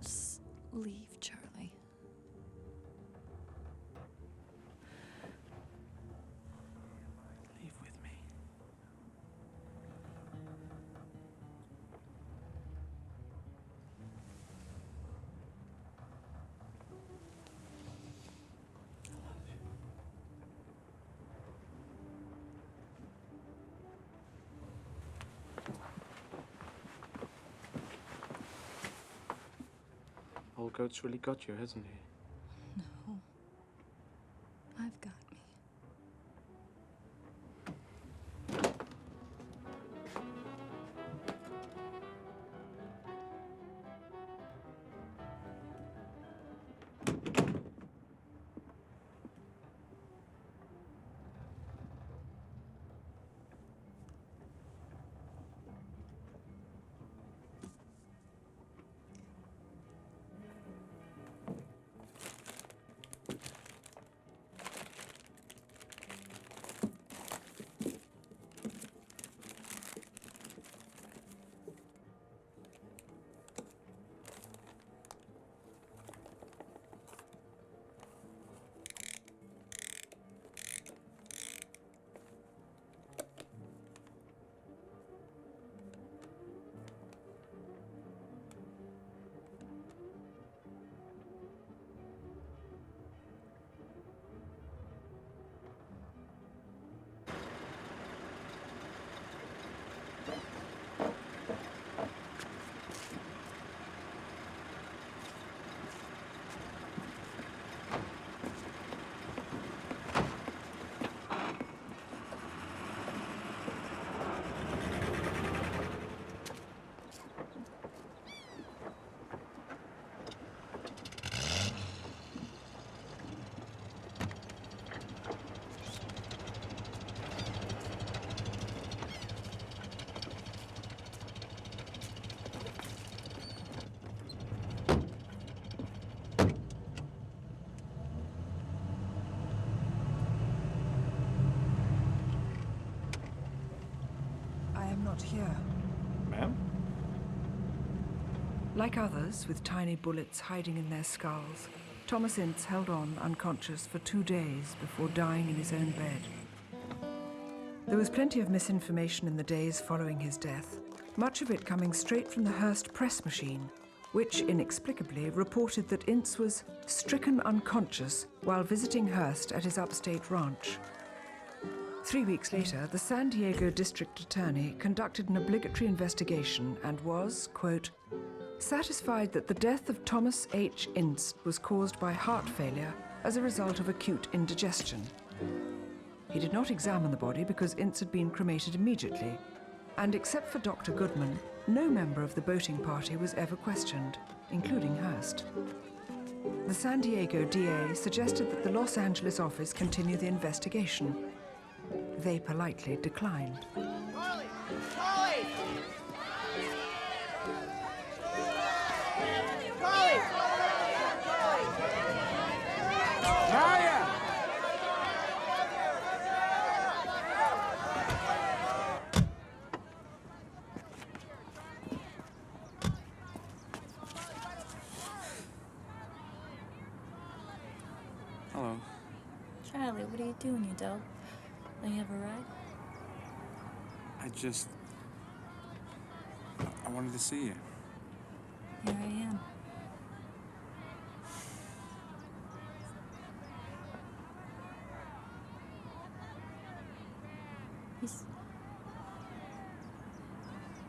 Just leave, Charlie. Leave with me. Old goat's really got you, hasn't he? No. I've got me. Not here. Ma'am? Like others, with tiny bullets hiding in their skulls, Thomas Ince held on unconscious for 2 days before dying in his own bed. There was plenty of misinformation in the days following his death, much of it coming straight from the Hearst press machine, which inexplicably reported that Ince was stricken unconscious while visiting Hearst at his upstate ranch. 3 weeks later, the San Diego District Attorney conducted an obligatory investigation and was, quote, satisfied that the death of Thomas H. Ince was caused by heart failure as a result of acute indigestion. He did not examine the body because Ince had been cremated immediately, and except for Dr. Goodman, no member of the boating party was ever questioned, including Hearst. The San Diego DA suggested that the Los Angeles office continue the investigation. They politely declined. Charlie! Charlie! Charlie! Maria! Hello. Charlie, what are you doing, you dog? Will you have a ride? I wanted to see you. Here I am. He's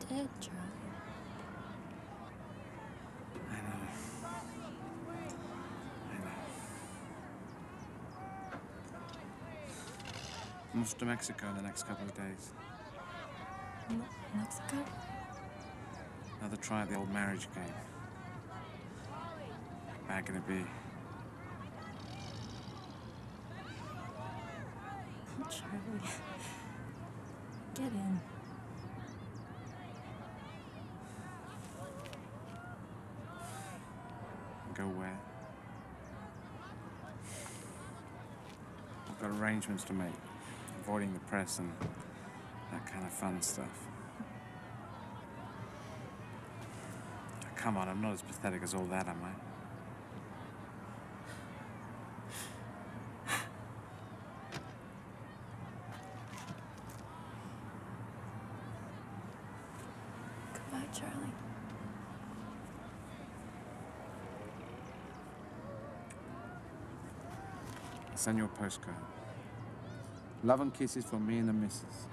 dead, Charlie. I'm off to Mexico in the next couple of days. Mexico? Another try at the old marriage game. How can it be? Oh, Charlie. Get in. Go where? I've got arrangements to make. Avoiding the press and that kind of fun stuff. Come on, I'm not as pathetic as all that, am I? Goodbye, Charlie. I'll send you a postcard. Love and kisses from me and the missus.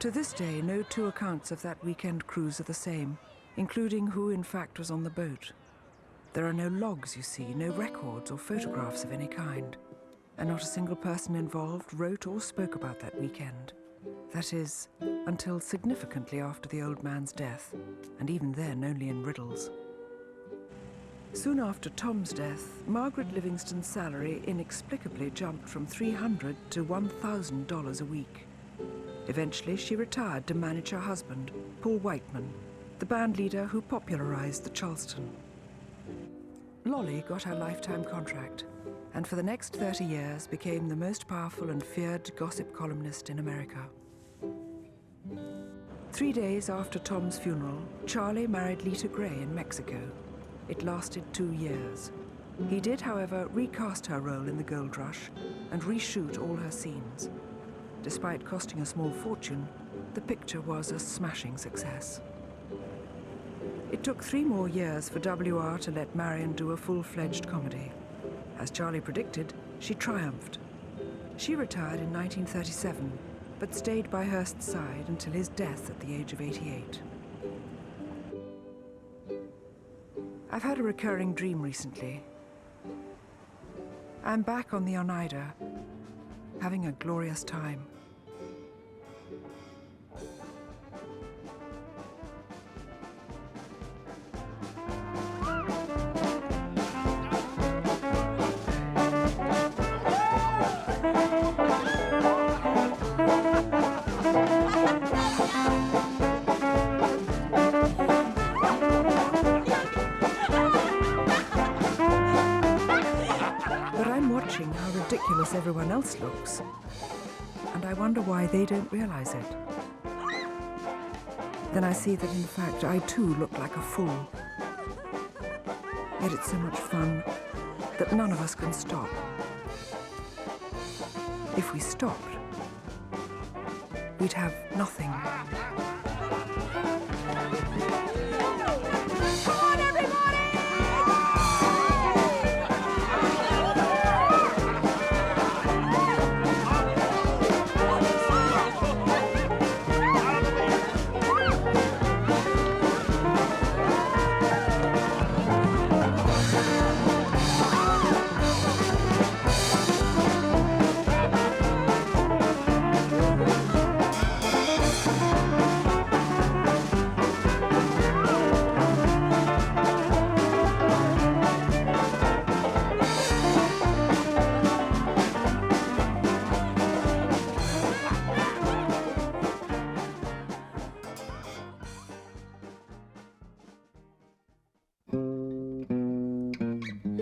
To this day, no two accounts of that weekend cruise are the same, including who in fact was on the boat. There are no logs, you see, no records or photographs of any kind, and not a single person involved wrote or spoke about that weekend. That is, until significantly after the old man's death, and even then only in riddles. Soon after Tom's death, Margaret Livingston's salary inexplicably jumped from $300 to $1,000 a week. Eventually, she retired to manage her husband, Paul Whiteman, the band leader who popularized the Charleston. Lolly got her lifetime contract, and for the next 30 years became the most powerful and feared gossip columnist in America. 3 days after Tom's funeral, Charlie married Lita Gray in Mexico. It lasted 2 years. He did, however, recast her role in the Gold Rush and reshoot all her scenes. Despite costing a small fortune, the picture was a smashing success. It took 3 more years for WR to let Marion do a full-fledged comedy. As Charlie predicted, she triumphed. She retired in 1937, but stayed by Hearst's side until his death at the age of 88. I've had a recurring dream recently. I'm back on the Oneida, having a glorious time. But I'm watching how ridiculous everyone else looks. and I wonder why they don't realize it. Then I see that, in fact, I too look like a fool. Yet it's so much fun that none of us can stop. If we stopped, we'd have nothing.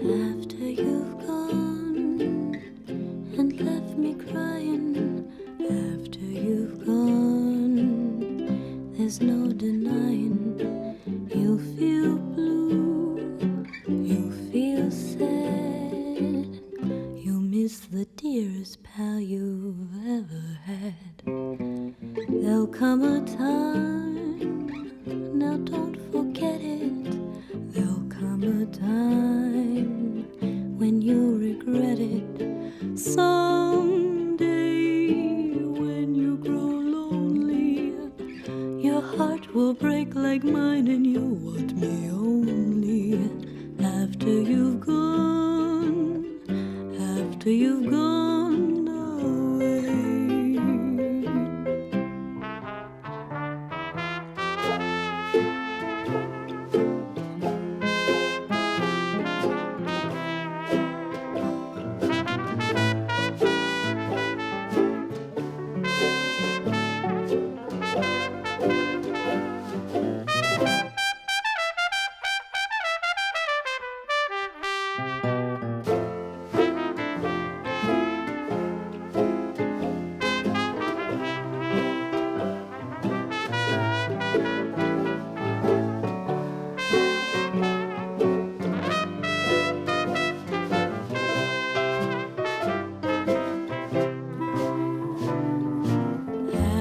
After you've gone and left me crying, after you've gone, there's no denying you feel blue, you feel sad, you miss the dearest pal you've ever had. There'll come a time, now don't forget it, there'll come a time when you'll regret it. Someday when you grow lonely, your heart will break like mine and you'll want me only. After you've gone, after you've gone away.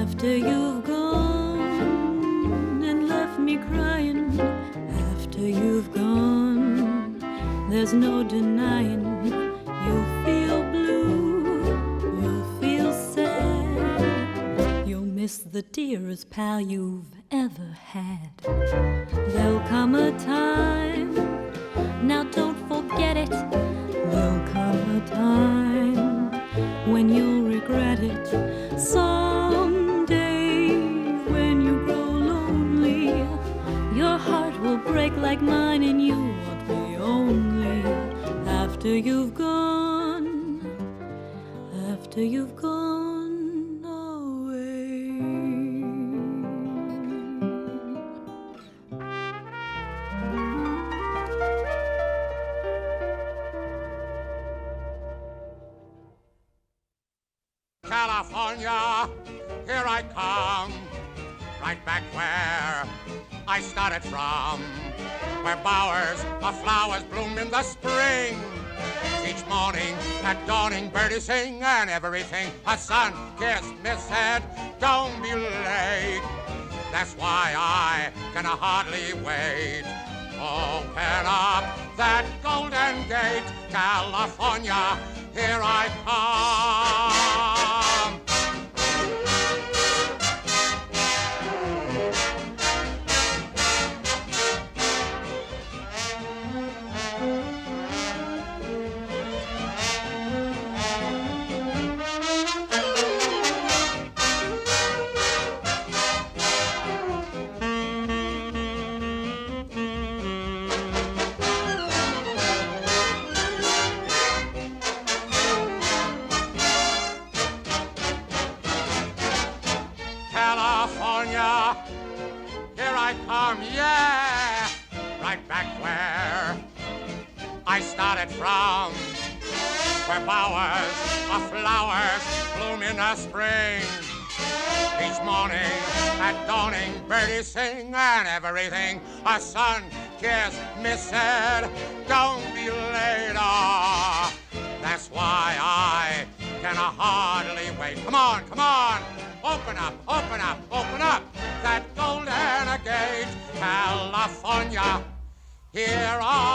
After you've gone and left me crying, after you've gone, there's no denying you'll feel blue, you'll feel sad, you'll miss the dearest pal you've ever had. There'll come a time, now don't forget it, there'll come a time when you'll regret it. Someday when you grow lonely, your heart will break like mine and you want me only. After you've gone, after you've gone away. California, here I come, right back where I started from, where bowers of flowers bloom in the spring. Each morning at dawning birdies sing, and everything a sun-kissed miss said, don't be late. That's why I can hardly wait. Open up that golden gate, California, here I come. California, here I come, yeah, right back where I started from, where bowers of flowers bloom in the spring. Each morning at dawning, birdies sing, and everything a sun-kissed miss said, don't be late. That's why I can hardly wait. Come on, come on. Open up, open up, open up that golden gate, California. Here are